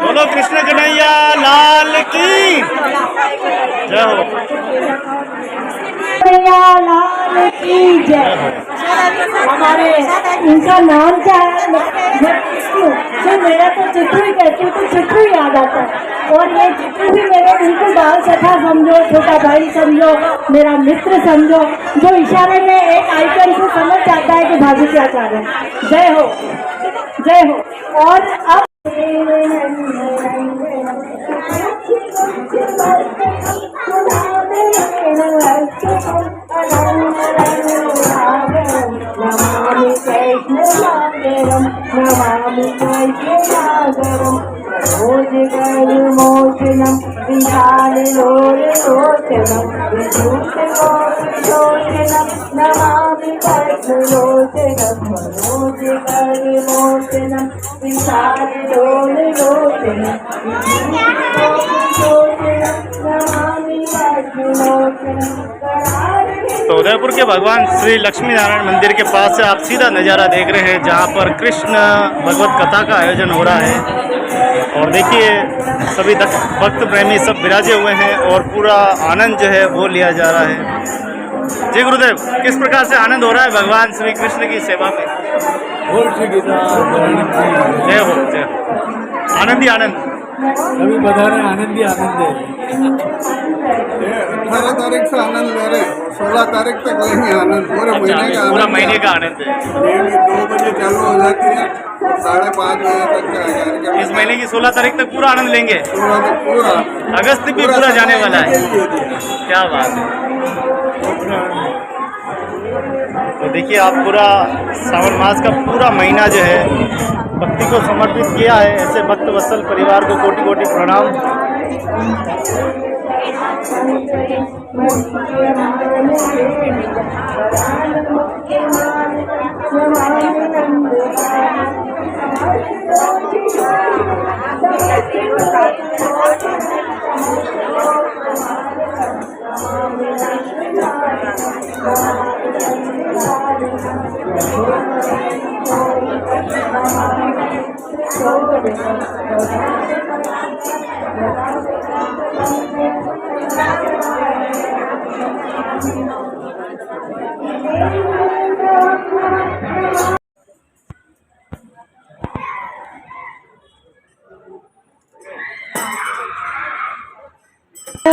बोलो कृष्ण कन्हैया लाल की जय हो।
कन्हैया लाल की जय। हमारे इनका नाम क्या है? जो मेरा तो चित्रू ही कहती हूँ तो चित्रू याद आता है, और ये चित्रू भी मेरे बिल्कुल बाल सखा समझो, छोटा भाई समझो, मेरा मित्र समझो, जो इशारे में एक आइकन को समझ जाता है कि भाभी क्या चाह रहे हैं। जय हो, जय हो। और अब नमामि कृष्ण सागरम, नमामि कृष्ण सागरम, रोजगर मोचनम, विशाल लोचनम, विभूषणोचनम, नमामि कृष्ण लोचनम, रोजगर मोचनम, विशाल लोचनम, विभूषणोचनम, नमामि कृष्ण लोचनम।
तो उदयपुर के भगवान श्री लक्ष्मी नारायण मंदिर के पास से आप सीधा नज़ारा देख रहे हैं, जहां पर कृष्ण भगवत कथा का आयोजन हो रहा है। और देखिए सभी भक्त प्रेमी सब विराजे हुए हैं और पूरा आनंद जो है वो लिया जा रहा है। जी गुरुदेव, किस प्रकार से आनंद हो रहा है भगवान श्री कृष्ण की सेवा में? जय हो, जय हो। आनंद ही आनंद,
अभी बता रहे आनंद ही आनंद है।
18 तारीख से आनंद ले रहे हैं, 16 तारीख तक लेंगे आनंद, पूरे महीने का आनंद।
पूरा महीने का आनंद है।
डेली 2 बजे चालू हो जाती है, 5:30 बजे तक का कार्यक्रम।
इस महीने की 16 तारीख तक पूरा आनंद लेंगे।
पूरा
अगस्त भी पूरा जाने वाला है। क्या बात है। तो देखिए आप पूरा सावन मास का पूरा महीना जो है भक्ति को समर्पित किया है। ऐसे भक्त वत्सल परिवार को कोटि कोटि प्रणाम।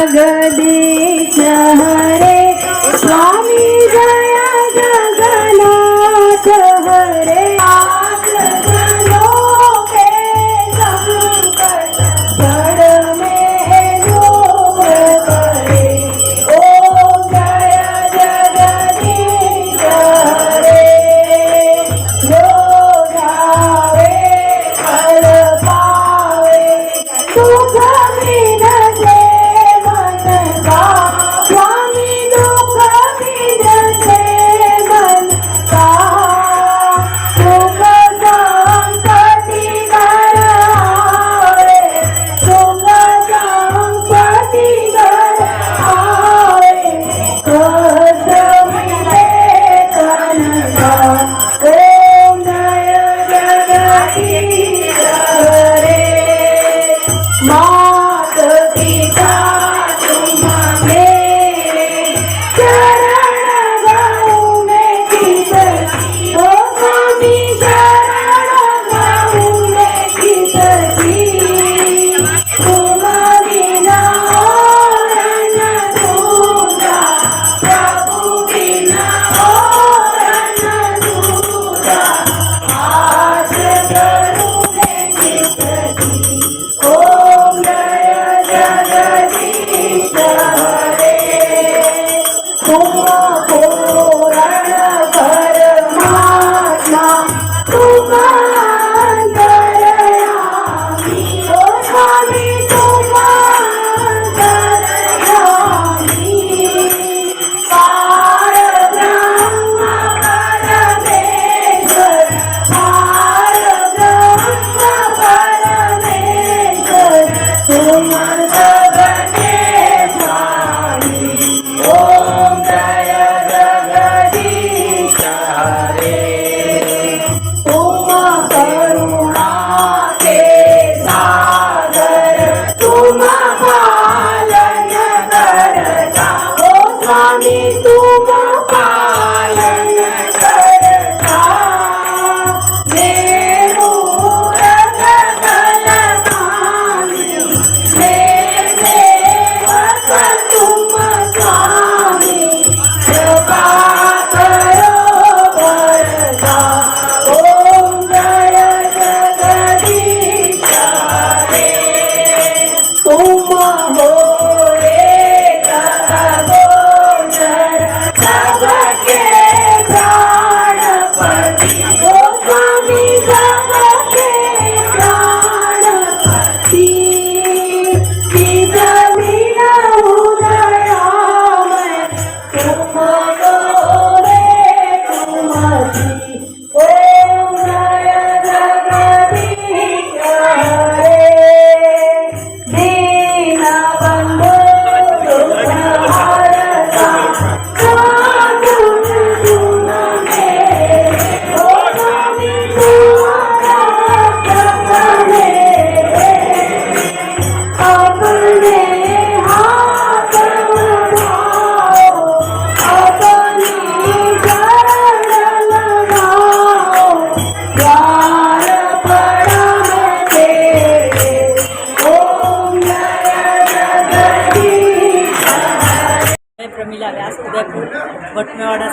जगदीश हरे स्वामी जय जगन्नाथ हरे, स्वामी दुख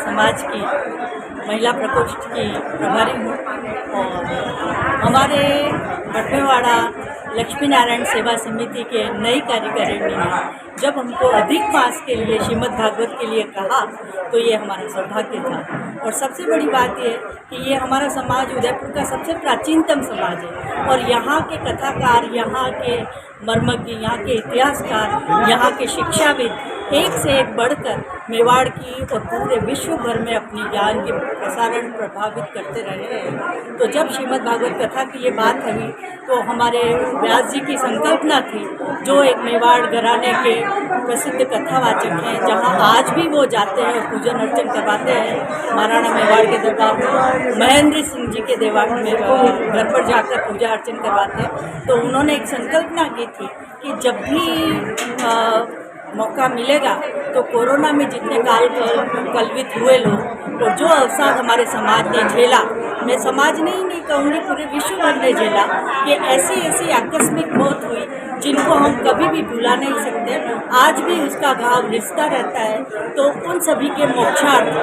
समाज की महिला प्रकोष्ठ की प्रभारी हूँ और हमारे बटमेवाड़ा लक्ष्मी नारायण सेवा समिति के नई कार्यकारिणी ने जब हमको अधिक मास के लिए श्रीमद् भागवत के लिए कहा तो ये हमारा सौभाग्य था। और सबसे बड़ी बात ये कि ये हमारा समाज उदयपुर का सबसे प्राचीनतम समाज है और यहाँ के कथाकार, यहाँ के मर्मज्ञ, यहाँ के इतिहासकार, यहाँ के शिक्षाविद एक से एक बढ़कर मेवाड़ की और पूरे विश्व भर में अपनी ज्ञान के प्रसारण प्रभावित करते रहे हैं। तो जब श्रीमद् भागवत कथा की ये बात हुई तो हमारे व्यास जी की संकल्पना थी, जो एक मेवाड़ घराने के प्रसिद्ध कथावाचक हैं, जहाँ आज भी वो जाते हैं और पूजन अर्चन करवाते हैं महाराणा मेवाड़ के दरबार में, महेंद्र सिंह जी के देवाड़ में घर पर जाकर पूजा अर्चन करवाते हैं। तो उन्होंने एक संकल्पना की थी कि जब भी मौका मिलेगा तो कोरोना में जितने कलवित हुए लोग और जो अवसाद हमारे समाज ने झेला, मैं समाज नहीं कहूँगी पूरे विश्व भर ने झेला, कि ऐसी आकस्मिक मौत हुई जिनको हम कभी भी भुला नहीं सकते, आज भी उसका घाव रिश्ता रहता है। तो उन सभी के मोक्षार्थ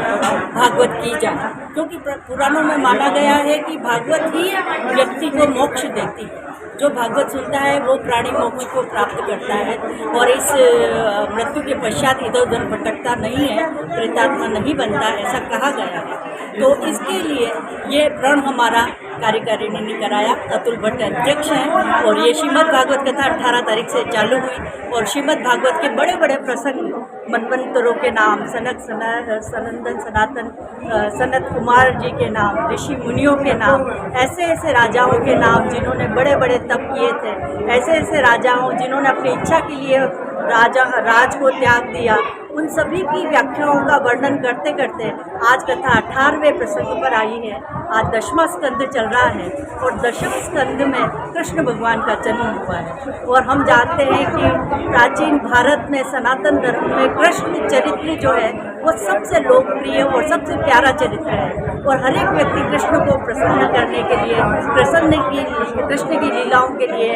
भागवत की जाए, क्योंकि पुराणों में माना गया है कि भागवत ही व्यक्ति को मोक्ष देती है। जो भागवत सुनता है वो प्राणी मोक्ष को प्राप्त करता है और इस मृत्यु के पश्चात इधर उधर भटकता नहीं है, प्रेतात्मा नहीं बनता, ऐसा कहा गया है। तो इसके लिए ये प्रण हमारा कार्यकारिणी ने कराया। अतुल भट्ट अध्यक्ष हैं और ये श्रीमद् भागवत कथा 18 तारीख से चालू हुई और श्रीमद् भागवत के बड़े बड़े प्रसंग, मनवंतरों के नाम, सनंदन सनातन सनत कुमार जी के नाम, ऋषि मुनियों के नाम, ऐसे ऐसे राजाओं के नाम जिन्होंने बड़े बड़े तप किए थे, ऐसे ऐसे राजाओं जिन्होंने अपनी इच्छा के लिए राज को त्याग दिया, उन सभी की व्याख्याओं का वर्णन करते करते आज कथा 18वें प्रसंग पर आई है। आज 10वां स्कंद चल रहा है और 10वें स्कंद में कृष्ण भगवान का जन्म हुआ है। और हम जानते हैं कि प्राचीन भारत में सनातन धर्म में कृष्ण चरित्र जो है वो सबसे लोकप्रिय और सबसे प्यारा चरित्र है और हर एक व्यक्ति कृष्ण को प्रसन्न करने के लिए, कृष्ण की लीलाओं के लिए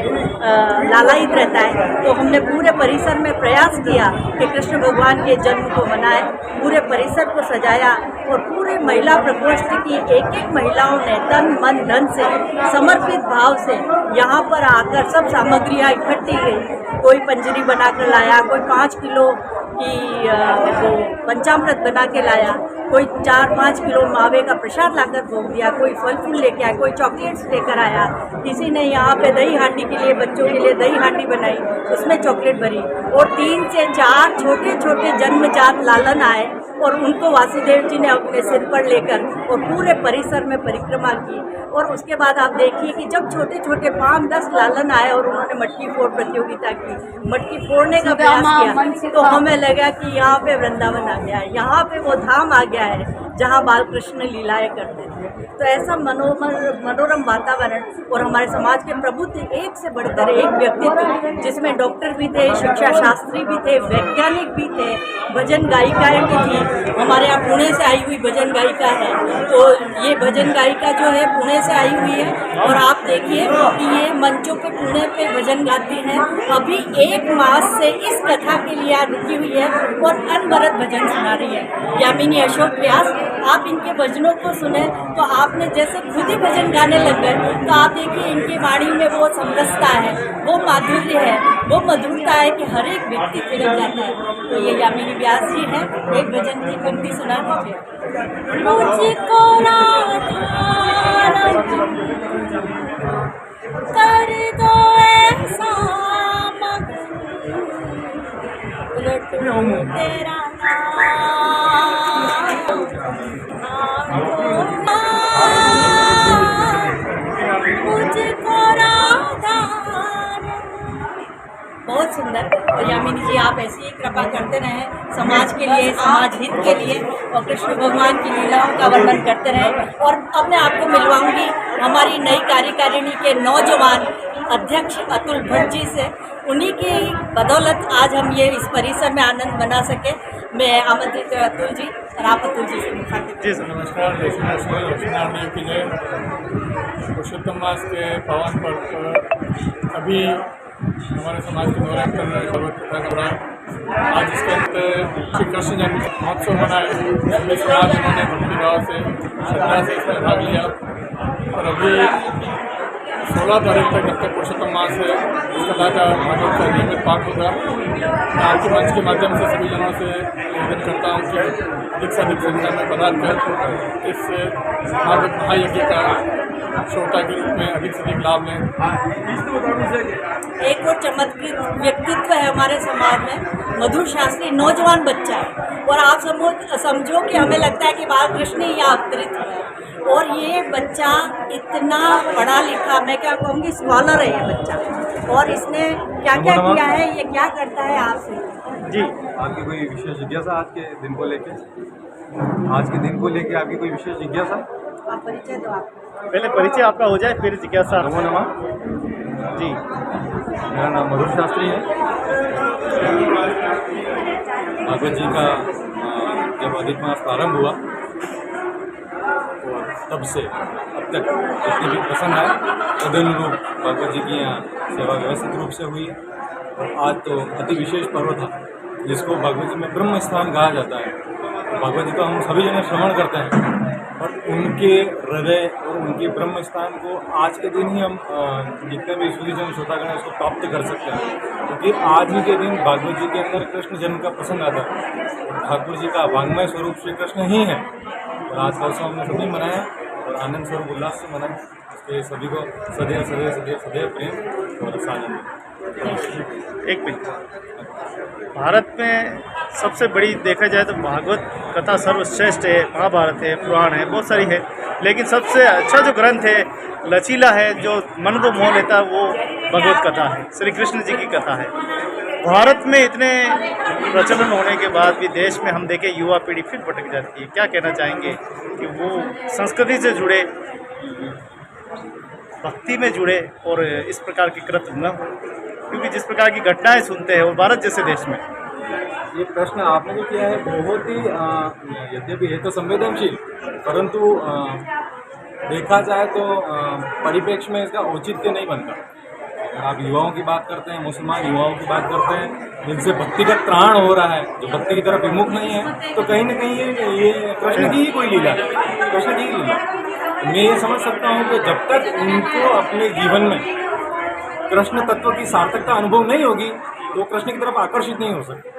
लालायित रहता है। तो हमने पूरे परिसर में प्रयास किया कि कृष्ण भगवान के जन्म को मनाएं, पूरे परिसर को सजाया और पूरे महिला प्रकोष्ठ की एक महिलाओं ने तन मन धन से समर्पित भाव से यहाँ पर आकर सब सामग्रियाँ इकट्ठी गई। कोई पंजरी बना कर लाया, कोई 5 किलो की वो पंचामृत बना के लाया, कोई 4-5 किलो मावे का प्रसाद लाकर भोग दिया, कोई फल फूल लेके आया, कोई चॉकलेट्स लेकर आया, किसी ने यहाँ पे दही हांडी के लिए बच्चों के लिए दही हांडी बनाई, उसमें चॉकलेट भरी और 3 से 4 छोटे छोटे जन्मजात लालन आए और उनको वासुदेव जी ने अपने सिर पर लेकर और पूरे परिसर में परिक्रमा की। और उसके बाद आप देखिए कि जब छोटे छोटे 5-10 लालन आए और उन्होंने मटकी फोड़ प्रतियोगिता की, मटकी फोड़ने का प्रयास किया, तो हमें लगा कि यहाँ पे वृंदावन आ गया है, यहाँ पे वो धाम आ गया है जहाँ बाल कृष्ण लीलाएं करते थे। तो ऐसा मनोरम वातावरण और हमारे समाज के प्रबुद्ध एक से बढ़कर एक व्यक्तित्व, जिसमें डॉक्टर भी थे, शिक्षा शास्त्री भी थे, वैज्ञानिक भी थे, भजन गायिकाएँ भी थी। हमारे यहाँ पुणे से आई हुई भजन गायिका है, तो ये भजन गायिका जो है पुणे से आई हुई है और आप देखिए कि ये मंचों पे पुणे पे भजन गाती हैं। अभी 1 मास से इस कथा के लिए रुकी हुई है और अनवरत भजन सुना रही है। यामिनी अशोक व्यास, आप इनके भजनों को सुने तो आपने जैसे खुद ही भजन गाने लग गए। तो आप देखिए इनकी वाणी में वो समरसता है, वो माधुर्य है, वो मधुरता है कि हर एक व्यक्ति थिरक जाता है। तो ये यामिनी व्यास जी हैं, एक भजन की पंक्ति सुना दीजिए। मुझको कर दो ऐसा मगन, तेरा बहुत सुंदर। और यामिनी जी आप ऐसी ही कृपा करते रहें समाज के लिए, समाज हित के लिए और कृष्ण भगवान की लीलाओं का वर्णन करते रहें। और अब मैं आपको मिलवाऊंगी हमारी नई कार्यकारिणी के नौजवान अध्यक्ष अतुल भट्ट जी से। उन्हीं की बदौलत आज हम ये इस परिसर में आनंद बना सके। मैं आमंत्रित हूँ अतुल जी और आप अतुल जी से मुखातिब।
नमस्कार। लक्ष्मी नारायण की जय। पुरुषोत्तम मास के पावन पर्व पर अभी हमारे समाज के दौरान चल रहे भगवत कथा का आज इसके अंदर श्री कृष्ण जन्म महोत्सव मनाए, जिसमें समाज उन्होंने भक्तिभाव से श्रद्धा से इसमें भाग लिया। और अभी 16 तारीख तक जब तक पुरुषोत्तम मास है इस कथा का भागवत का नियमित पाठ होगा। मैं आपके मंच के माध्यम से सभी जनों से निवेदन करता हूँ कि अधिक से अधिक संख्या में पदार्थ कर इस भागवत महायज्ञ का श्रोता के रूप में अधिक से अधिक लाभ लें।
एक और चमत्कृत व्यक्तित्व है हमारे समाज में, मधुर शास्त्री नौजवान बच्चा है। और आप समझो कि हमें लगता है कि बाल कृष्ण ही यहाँ अवतरित हुआ है। और ये बच्चा इतना पढ़ा लिखा, मैं क्या कहूँगी स्कॉलर है ये बच्चा। और इसने क्या क्या किया है, ये क्या करता है आपसे
जी।
आपकी कोई विशेष जिज्ञासा आज के दिन को लेके? आज के दिन को लेके आपकी कोई विशेष जिज्ञासा?
आप परिचय दो। आप
पहले परिचय आपका हो जाए फिर जिज्ञासा।
नमो नमः
जी।
मेरा नाम मधुर शास्त्री है। भागवत जी का जब अधिक मास प्रारंभ हुआ तो तब से अब तक जितने भी प्रसंग आए तदनुरूप भागवत जी की यहाँ सेवा व्यवस्थित रूप से हुई। और आज तो अति विशेष पर्व था जिसको भागवत जी में ब्रह्म स्थान कहा जाता है। भागवत जी का हम सभी जने श्रवण करते हैं और उनके हृदय और उनके ब्रह्म स्थान को आज के दिन ही हम जितने भी सूर्यजन श्रोतागण है उसको प्राप्त कर सकते हैं। क्योंकि आज ही के दिन भागवत जी के अंदर कृष्ण जन्म का प्रसंग आता है। ठाकुर जी का वांग्मय स्वरूप श्री कृष्ण ही है। और आज का उत्सव हमने सभी मनाया और आनंद स्वरूप उल्लास से मनाया। इसके सभी को सदैव सदैव सदैव सदैव प्रेम और सानंद।
एक मिनट, भारत में सबसे बड़ी देखा जाए तो भागवत कथा सर्वश्रेष्ठ है, महाभारत है, पुराण है, बहुत सारी है। लेकिन सबसे अच्छा जो ग्रंथ है, लचीला है, जो मन को मोह लेता है, वो भगवत कथा है, श्री कृष्ण जी की कथा है। भारत में इतने प्रचलन होने के बाद भी देश में हम देखें युवा पीढ़ी फिर भटक जाती है। क्या कहना चाहेंगे कि वो संस्कृति से जुड़े, भक्ति में जुड़े और इस प्रकार के कृत्य न हो? क्योंकि जिस प्रकार की घटनाएं सुनते हैं और भारत जैसे देश में।
ये प्रश्न आपने जो किया है बहुत ही यद्यपि है तो संवेदनशील, परंतु देखा जाए तो परिप्रेक्ष्य में इसका औचित्य नहीं बनता। आप युवाओं की बात करते हैं, मुसलमान युवाओं की बात करते हैं जिनसे भक्ति का त्राण हो रहा है, जो भक्ति की तरफ विमुख नहीं है, तो कहीं ना कहीं ये कृष्ण की ही कोई लीला है, कृष्ण की ही लीला। मैं ये समझ सकता हूँ कि जब तक उनको अपने जीवन में कृष्ण तत्व की सार्थकता अनुभव नहीं होगी तो कृष्ण की तरफ आकर्षित नहीं हो सकते।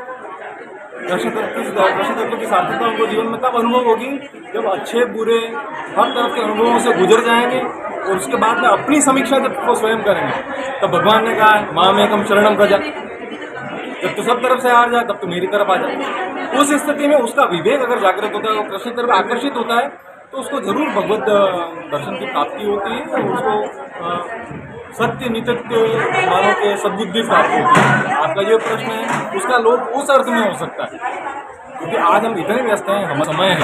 कृष्ण तत्व की सार्थकता उनको जीवन में तब अनुभव होगी जब अच्छे बुरे हर तरफ के अनुभवों से गुजर जाएंगे और उसके बाद में अपनी समीक्षा जब वो स्वयं करेंगे। तब भगवान ने कहा है माम एकम शरणम प्रजा, जब तो सब तरफ से हार जाए तब तो मेरी तरफ आ जाए। उस स्थिति में उसका विवेक अगर जागृत होता है, वो कृष्ण की तरफ आकर्षित होता है, तो उसको जरूर भगवत दर्शन की प्राप्ति होती है और उसको सत्य नित्य मानव के सद्बुद्धि प्राप्त होती है। आपका जो प्रश्न है उसका लोप उस अर्थ में हो सकता है क्योंकि आज हम इतने व्यस्त हैं, हमारा समय है,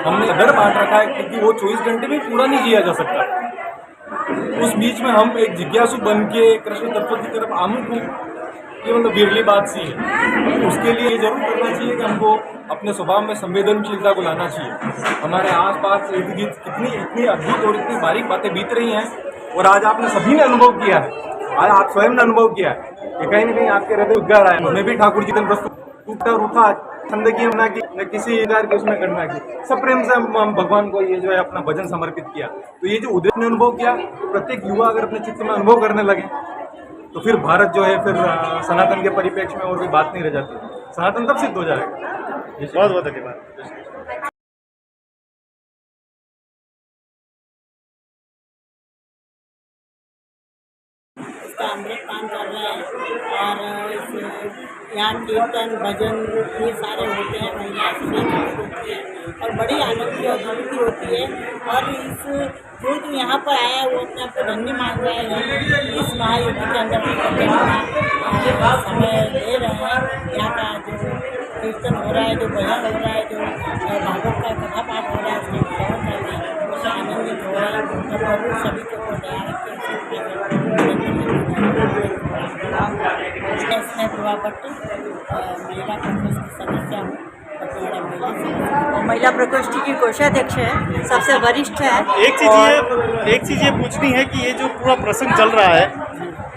हमने डर बांट रखा है क्योंकि वो 24 घंटे में पूरा नहीं जिया जा सकता। उस बीच में हम एक जिज्ञासु बन के कृष्ण तत्व की तरफ आमुख हों, ये मतलब बिरली बात सी है। उसके लिए जरूर करना चाहिए कि हमको अपने स्वभाव में संवेदनशीलता को लाना चाहिए। हमारे आसपास इर्द गिर्द इतनी अद्भुत और इतनी बारीक बातें बीत रही हैं और आज आपने सभी ने अनुभव किया है, आज आप स्वयं ने अनुभव किया है कि कहीं ना कहीं आपके हृदय उद्गार आए। उन्हें भी ठाकुर जी ने टूटा रूठा छंद की हमना की न किसी प्रकार की उसमें गणना की, सब प्रेम से हम भगवान को ये जो है अपना भजन समर्पित किया। तो ये जो उदय ने अनुभव किया, तो प्रत्येक युवा अगर अपने चित्त में अनुभव करने लगे तो फिर भारत जो है फिर सनातन के परिप्रेक्ष्य में और कोई बात नहीं रह जाती, सनातन तब सिद्ध हो जाएगा।
बहुत बहुत धन्यवाद।
इसका अमृत पान कर रहे हैं और यहाँ कीर्तन भजन ये सारे होते हैं, महिला होती है और बड़ी आनंद की अनुभूति होती है। और इस जो यहाँ पर आया है वो अपने आप को धन्य मान रहे हैं। इस महायुद्ध के अंदर समय दे रहे हैं। यहाँ का जो कीर्तन हो रहा है, जो भजन हो रहा है, जो भागवत का कथा पाठ हो रहा है, उसमें श्रवण कर रहे हैं, उससे आनंदित हो रहा है। और प्रभु सभी को दया रखे महिला प्रकोष्ठ की सदस्य हूँ, महिला प्रकोष्ठ की कोषाध्यक्ष है, सबसे वरिष्ठ है।
एक चीज़ ये पूछनी है कि ये जो पूरा प्रसंग चल रहा है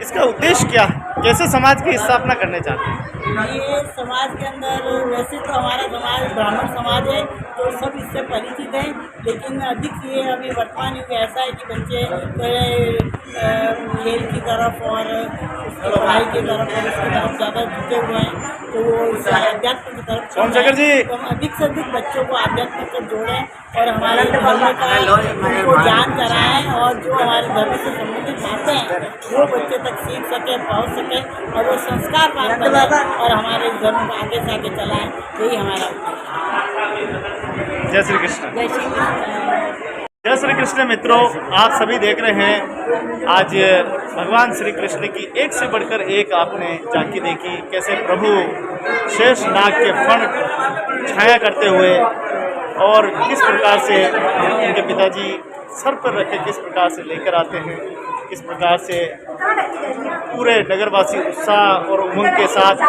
इसका उद्देश्य क्या है? कैसे समाज की स्थापना करने चाहते हैं?
ये समाज के अंदर वैसे तो हमारा समाज ब्राह्मण समाज है, तो सब इससे परिचित हैं, लेकिन अधिक ये अभी वर्तमान युग ऐसा है कि बच्चे खेल की तरफ और उसकी पढ़ाई की तरफ और उसकी तरफ ज़्यादा झुके हुए हैं, तो वो इस अध्यात्म की तरफ
सोमशेखर जी।
तो हम अधिक से अधिक बच्चों को अध्यात्म तक जोड़ें और हमारे धर्म का उनको ज्ञान कराएं, और जो हमारे धर्म से संबंधित बातें हैं वो बच्चे तक सीख सके, पहुँच सके, और वो संस्कार प्राप्त करें और हमारे धर्म को आगे से आगे चलाएं। यही हमारा उद्देश्य।
जय श्री कृष्ण।
जय श्री कृष्ण।
जय श्री कृष्ण। मित्रों, आप सभी देख रहे हैं आज भगवान श्री कृष्ण की एक से बढ़कर एक आपने झांकी देखी, कैसे प्रभु शेष नाग के फण छाया करते हुए और किस प्रकार से उनके पिताजी सर पर रखे किस प्रकार से लेकर आते हैं, किस प्रकार से पूरे नगरवासी उत्साह और उमंग के साथ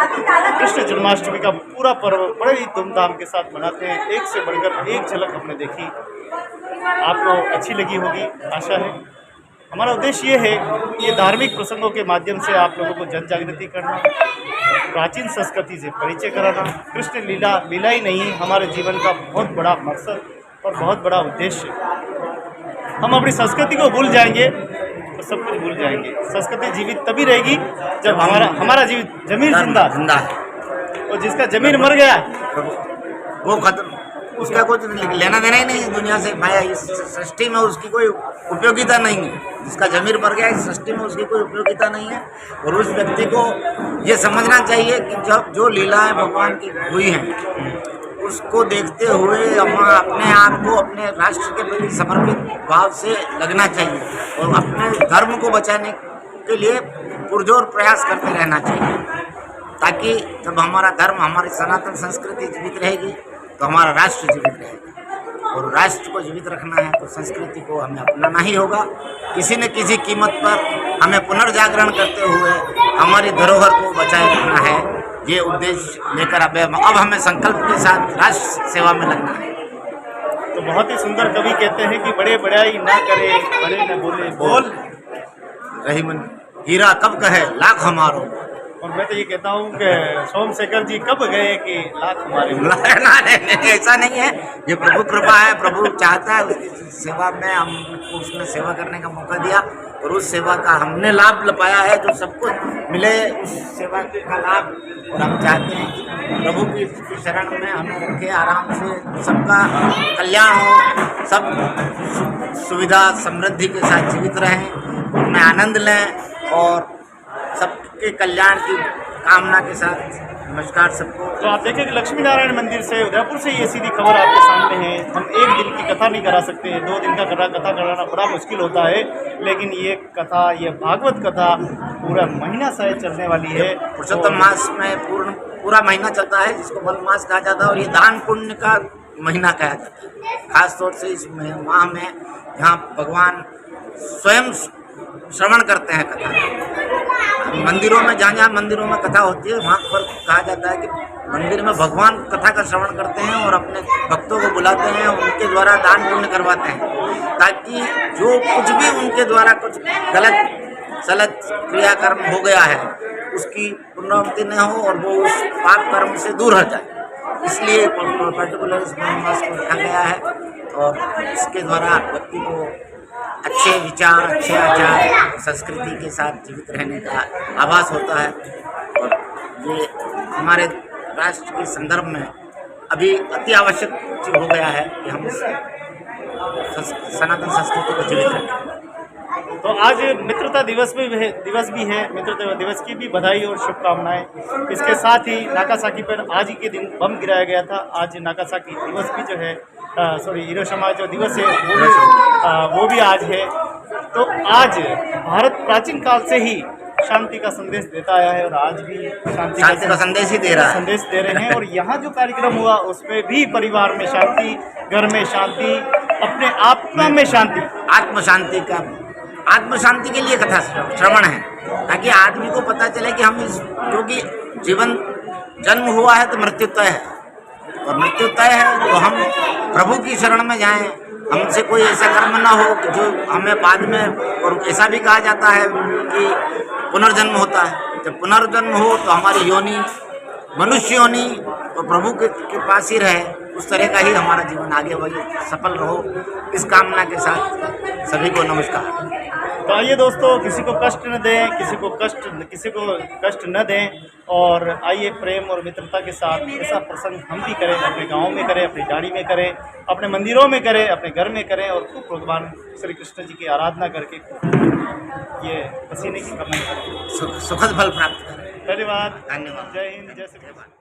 कृष्ण जन्माष्टमी का पूरा पर्व बड़े ही धूमधाम के साथ मनाते हैं। एक से बढ़कर एक झलक हमने देखी, आपको अच्छी लगी होगी आशा है। हमारा उद्देश्य ये है कि ये धार्मिक प्रसंगों के माध्यम से आप लोगों को जन जागृति करना, प्राचीन संस्कृति से परिचय कराना। कृष्ण लीला ही नहीं, हमारे जीवन का बहुत बड़ा मकसद और बहुत बड़ा उद्देश्य। हम अपनी संस्कृति को भूल जाएंगे तो सब कुछ भूल जाएंगे। संस्कृति जीवित तभी रहेगी जब हमारा जीवित जमीर जिंदा है, और जिसका जमीर मर गया
वो खत्म, उसका कुछ लेना देना ही नहीं है दुनिया से। भाई इस सृष्टि में उसकी कोई उपयोगिता नहीं है। जिसका जमीर मर गया, इस सृष्टि में उसकी कोई उपयोगिता नहीं है। और उस व्यक्ति को ये समझना चाहिए कि जब जो लीलाएं भगवान की हुई हैं उसको देखते हुए हम अपने आप को अपने राष्ट्र के प्रति समर्पित भाव से लगना चाहिए और अपने धर्म को बचाने के लिए पुरजोर प्रयास करते रहना चाहिए, ताकि जब हमारा धर्म, हमारी सनातन संस्कृति जीवित रहेगी तो हमारा राष्ट्र जीवित रहेगा। और राष्ट्र को जीवित रखना है तो संस्कृति को हमें अपनाना ही होगा। किसी न किसी कीमत पर हमें पुनर्जागरण करते हुए हमारी धरोहर को बचाए रखना है। ये उद्देश्य लेकर अब हमें संकल्प के साथ राष्ट्र सेवा में लगना है।
तो बहुत ही सुंदर कवि कहते हैं कि बड़े बड़ाई ना करे, बड़े न बोले बोल,
रही मन हीरा कब कहे लाख हमारो।
और मैं तो ये कहता हूँ कि सोमशेखर जी कब गए कि लाख हमारे।
नहीं, ऐसा नहीं है, ये प्रभु कृपा है। प्रभु चाहता है उसकी सेवा में हमको उसने सेवा करने का मौका दिया और उस सेवा का हमने लाभ पाया है। जो सबको मिले उस सेवा का लाभ, और हम चाहते हैं कि प्रभु की शरण में हमें रखे, आराम से सबका कल्याण हो, सब सुविधा समृद्धि के साथ जीवित रहें, उनमें आनंद लें और सबके कल्याण की कामना के साथ। नमस्कार सबको।
तो आप देखें कि लक्ष्मी नारायण मंदिर से, उदयपुर से ये सीधी खबर आपके सामने है। हम एक दिन की कथा नहीं करा सकते, 2 दिन का कथा कराना बड़ा मुश्किल होता है, लेकिन ये कथा, ये भागवत कथा पूरा महीना शायद चलने वाली है।
पुरुषोत्तम मास में पूरा महीना चलता है, जिसको वन मास कहा जाता है, और ये दान पुण्य का महीना कहा जाता है। खास तौर से इस माह में यहाँ भगवान स्वयं श्रवण करते हैं कथा। मंदिरों में जहाँ मंदिरों में कथा होती है वहाँ पर कहा जाता है कि मंदिर में भगवान कथा का श्रवण करते हैं और अपने भक्तों को बुलाते हैं, उनके द्वारा दान पुण्य करवाते हैं, ताकि जो कुछ भी उनके द्वारा कुछ गलत सलत क्रियाकर्म हो गया है उसकी पुनरावृत्ति न हो और वो उस पाप कर्म से दूर हो जाए। इसलिए पर्टिकुलर इस मास को रखा गया है और इसके द्वारा व्यक्ति को अच्छे विचार, अच्छे आचार, संस्कृति के साथ जीवित रहने का आभास होता है। और ये हमारे राष्ट्र के संदर्भ में अभी अति आवश्यक हो गया है कि हम सनातन संस्कृति को जीवित रखें।
तो आज मित्रता दिवस भी है। मित्रता दिवस की भी बधाई और शुभकामनाएं। इसके साथ ही नागासाकी पर आज ही के दिन बम गिराया गया था। आज नागासाकी दिवस भी जो है, हिरोशिमा जो दिवस है वो भी आज है। तो आज भारत प्राचीन काल से ही शांति का संदेश देता आया है और आज भी शांति का संदेश ही दे रहे हैं। और यहाँ जो कार्यक्रम हुआ उसमें भी परिवार में शांति, घर में शांति, अपने आत्मा में शांति,
आत्म शांति के लिए कथा श्रवण है, ताकि आदमी को पता चले कि हम क्योंकि जीवन जन्म हुआ है तो मृत्यु तय है, और मृत्यु तय है तो हम प्रभु की शरण में जाएं। हमसे कोई ऐसा कर्म ना हो कि जो हमें बाद में, और ऐसा भी कहा जाता है कि पुनर्जन्म होता है, जब पुनर्जन्म हो तो हमारी योनि मनुष्य योनि तो प्रभु के पास ही रहे, उस तरह का ही हमारा जीवन आगे बढ़े, सफल रहो, इस कामना के साथ सभी को नमस्कार।
तो आइए दोस्तों, किसी को कष्ट न दें, किसी को कष्ट न दें, और आइए प्रेम और मित्रता के साथ ऐसा प्रसंग हम भी करें, अपने गांव में करें, अपनी गाड़ी में करें, अपने मंदिरों में करें, अपने घर में करें, और खूब भगवान श्री कृष्ण जी की आराधना करके ये पसीने की कमाई करें,
सुखद फल प्राप्त करें।
धन्यवाद।
धन्यवाद।
जय हिंद, जय श्री कृष्ण।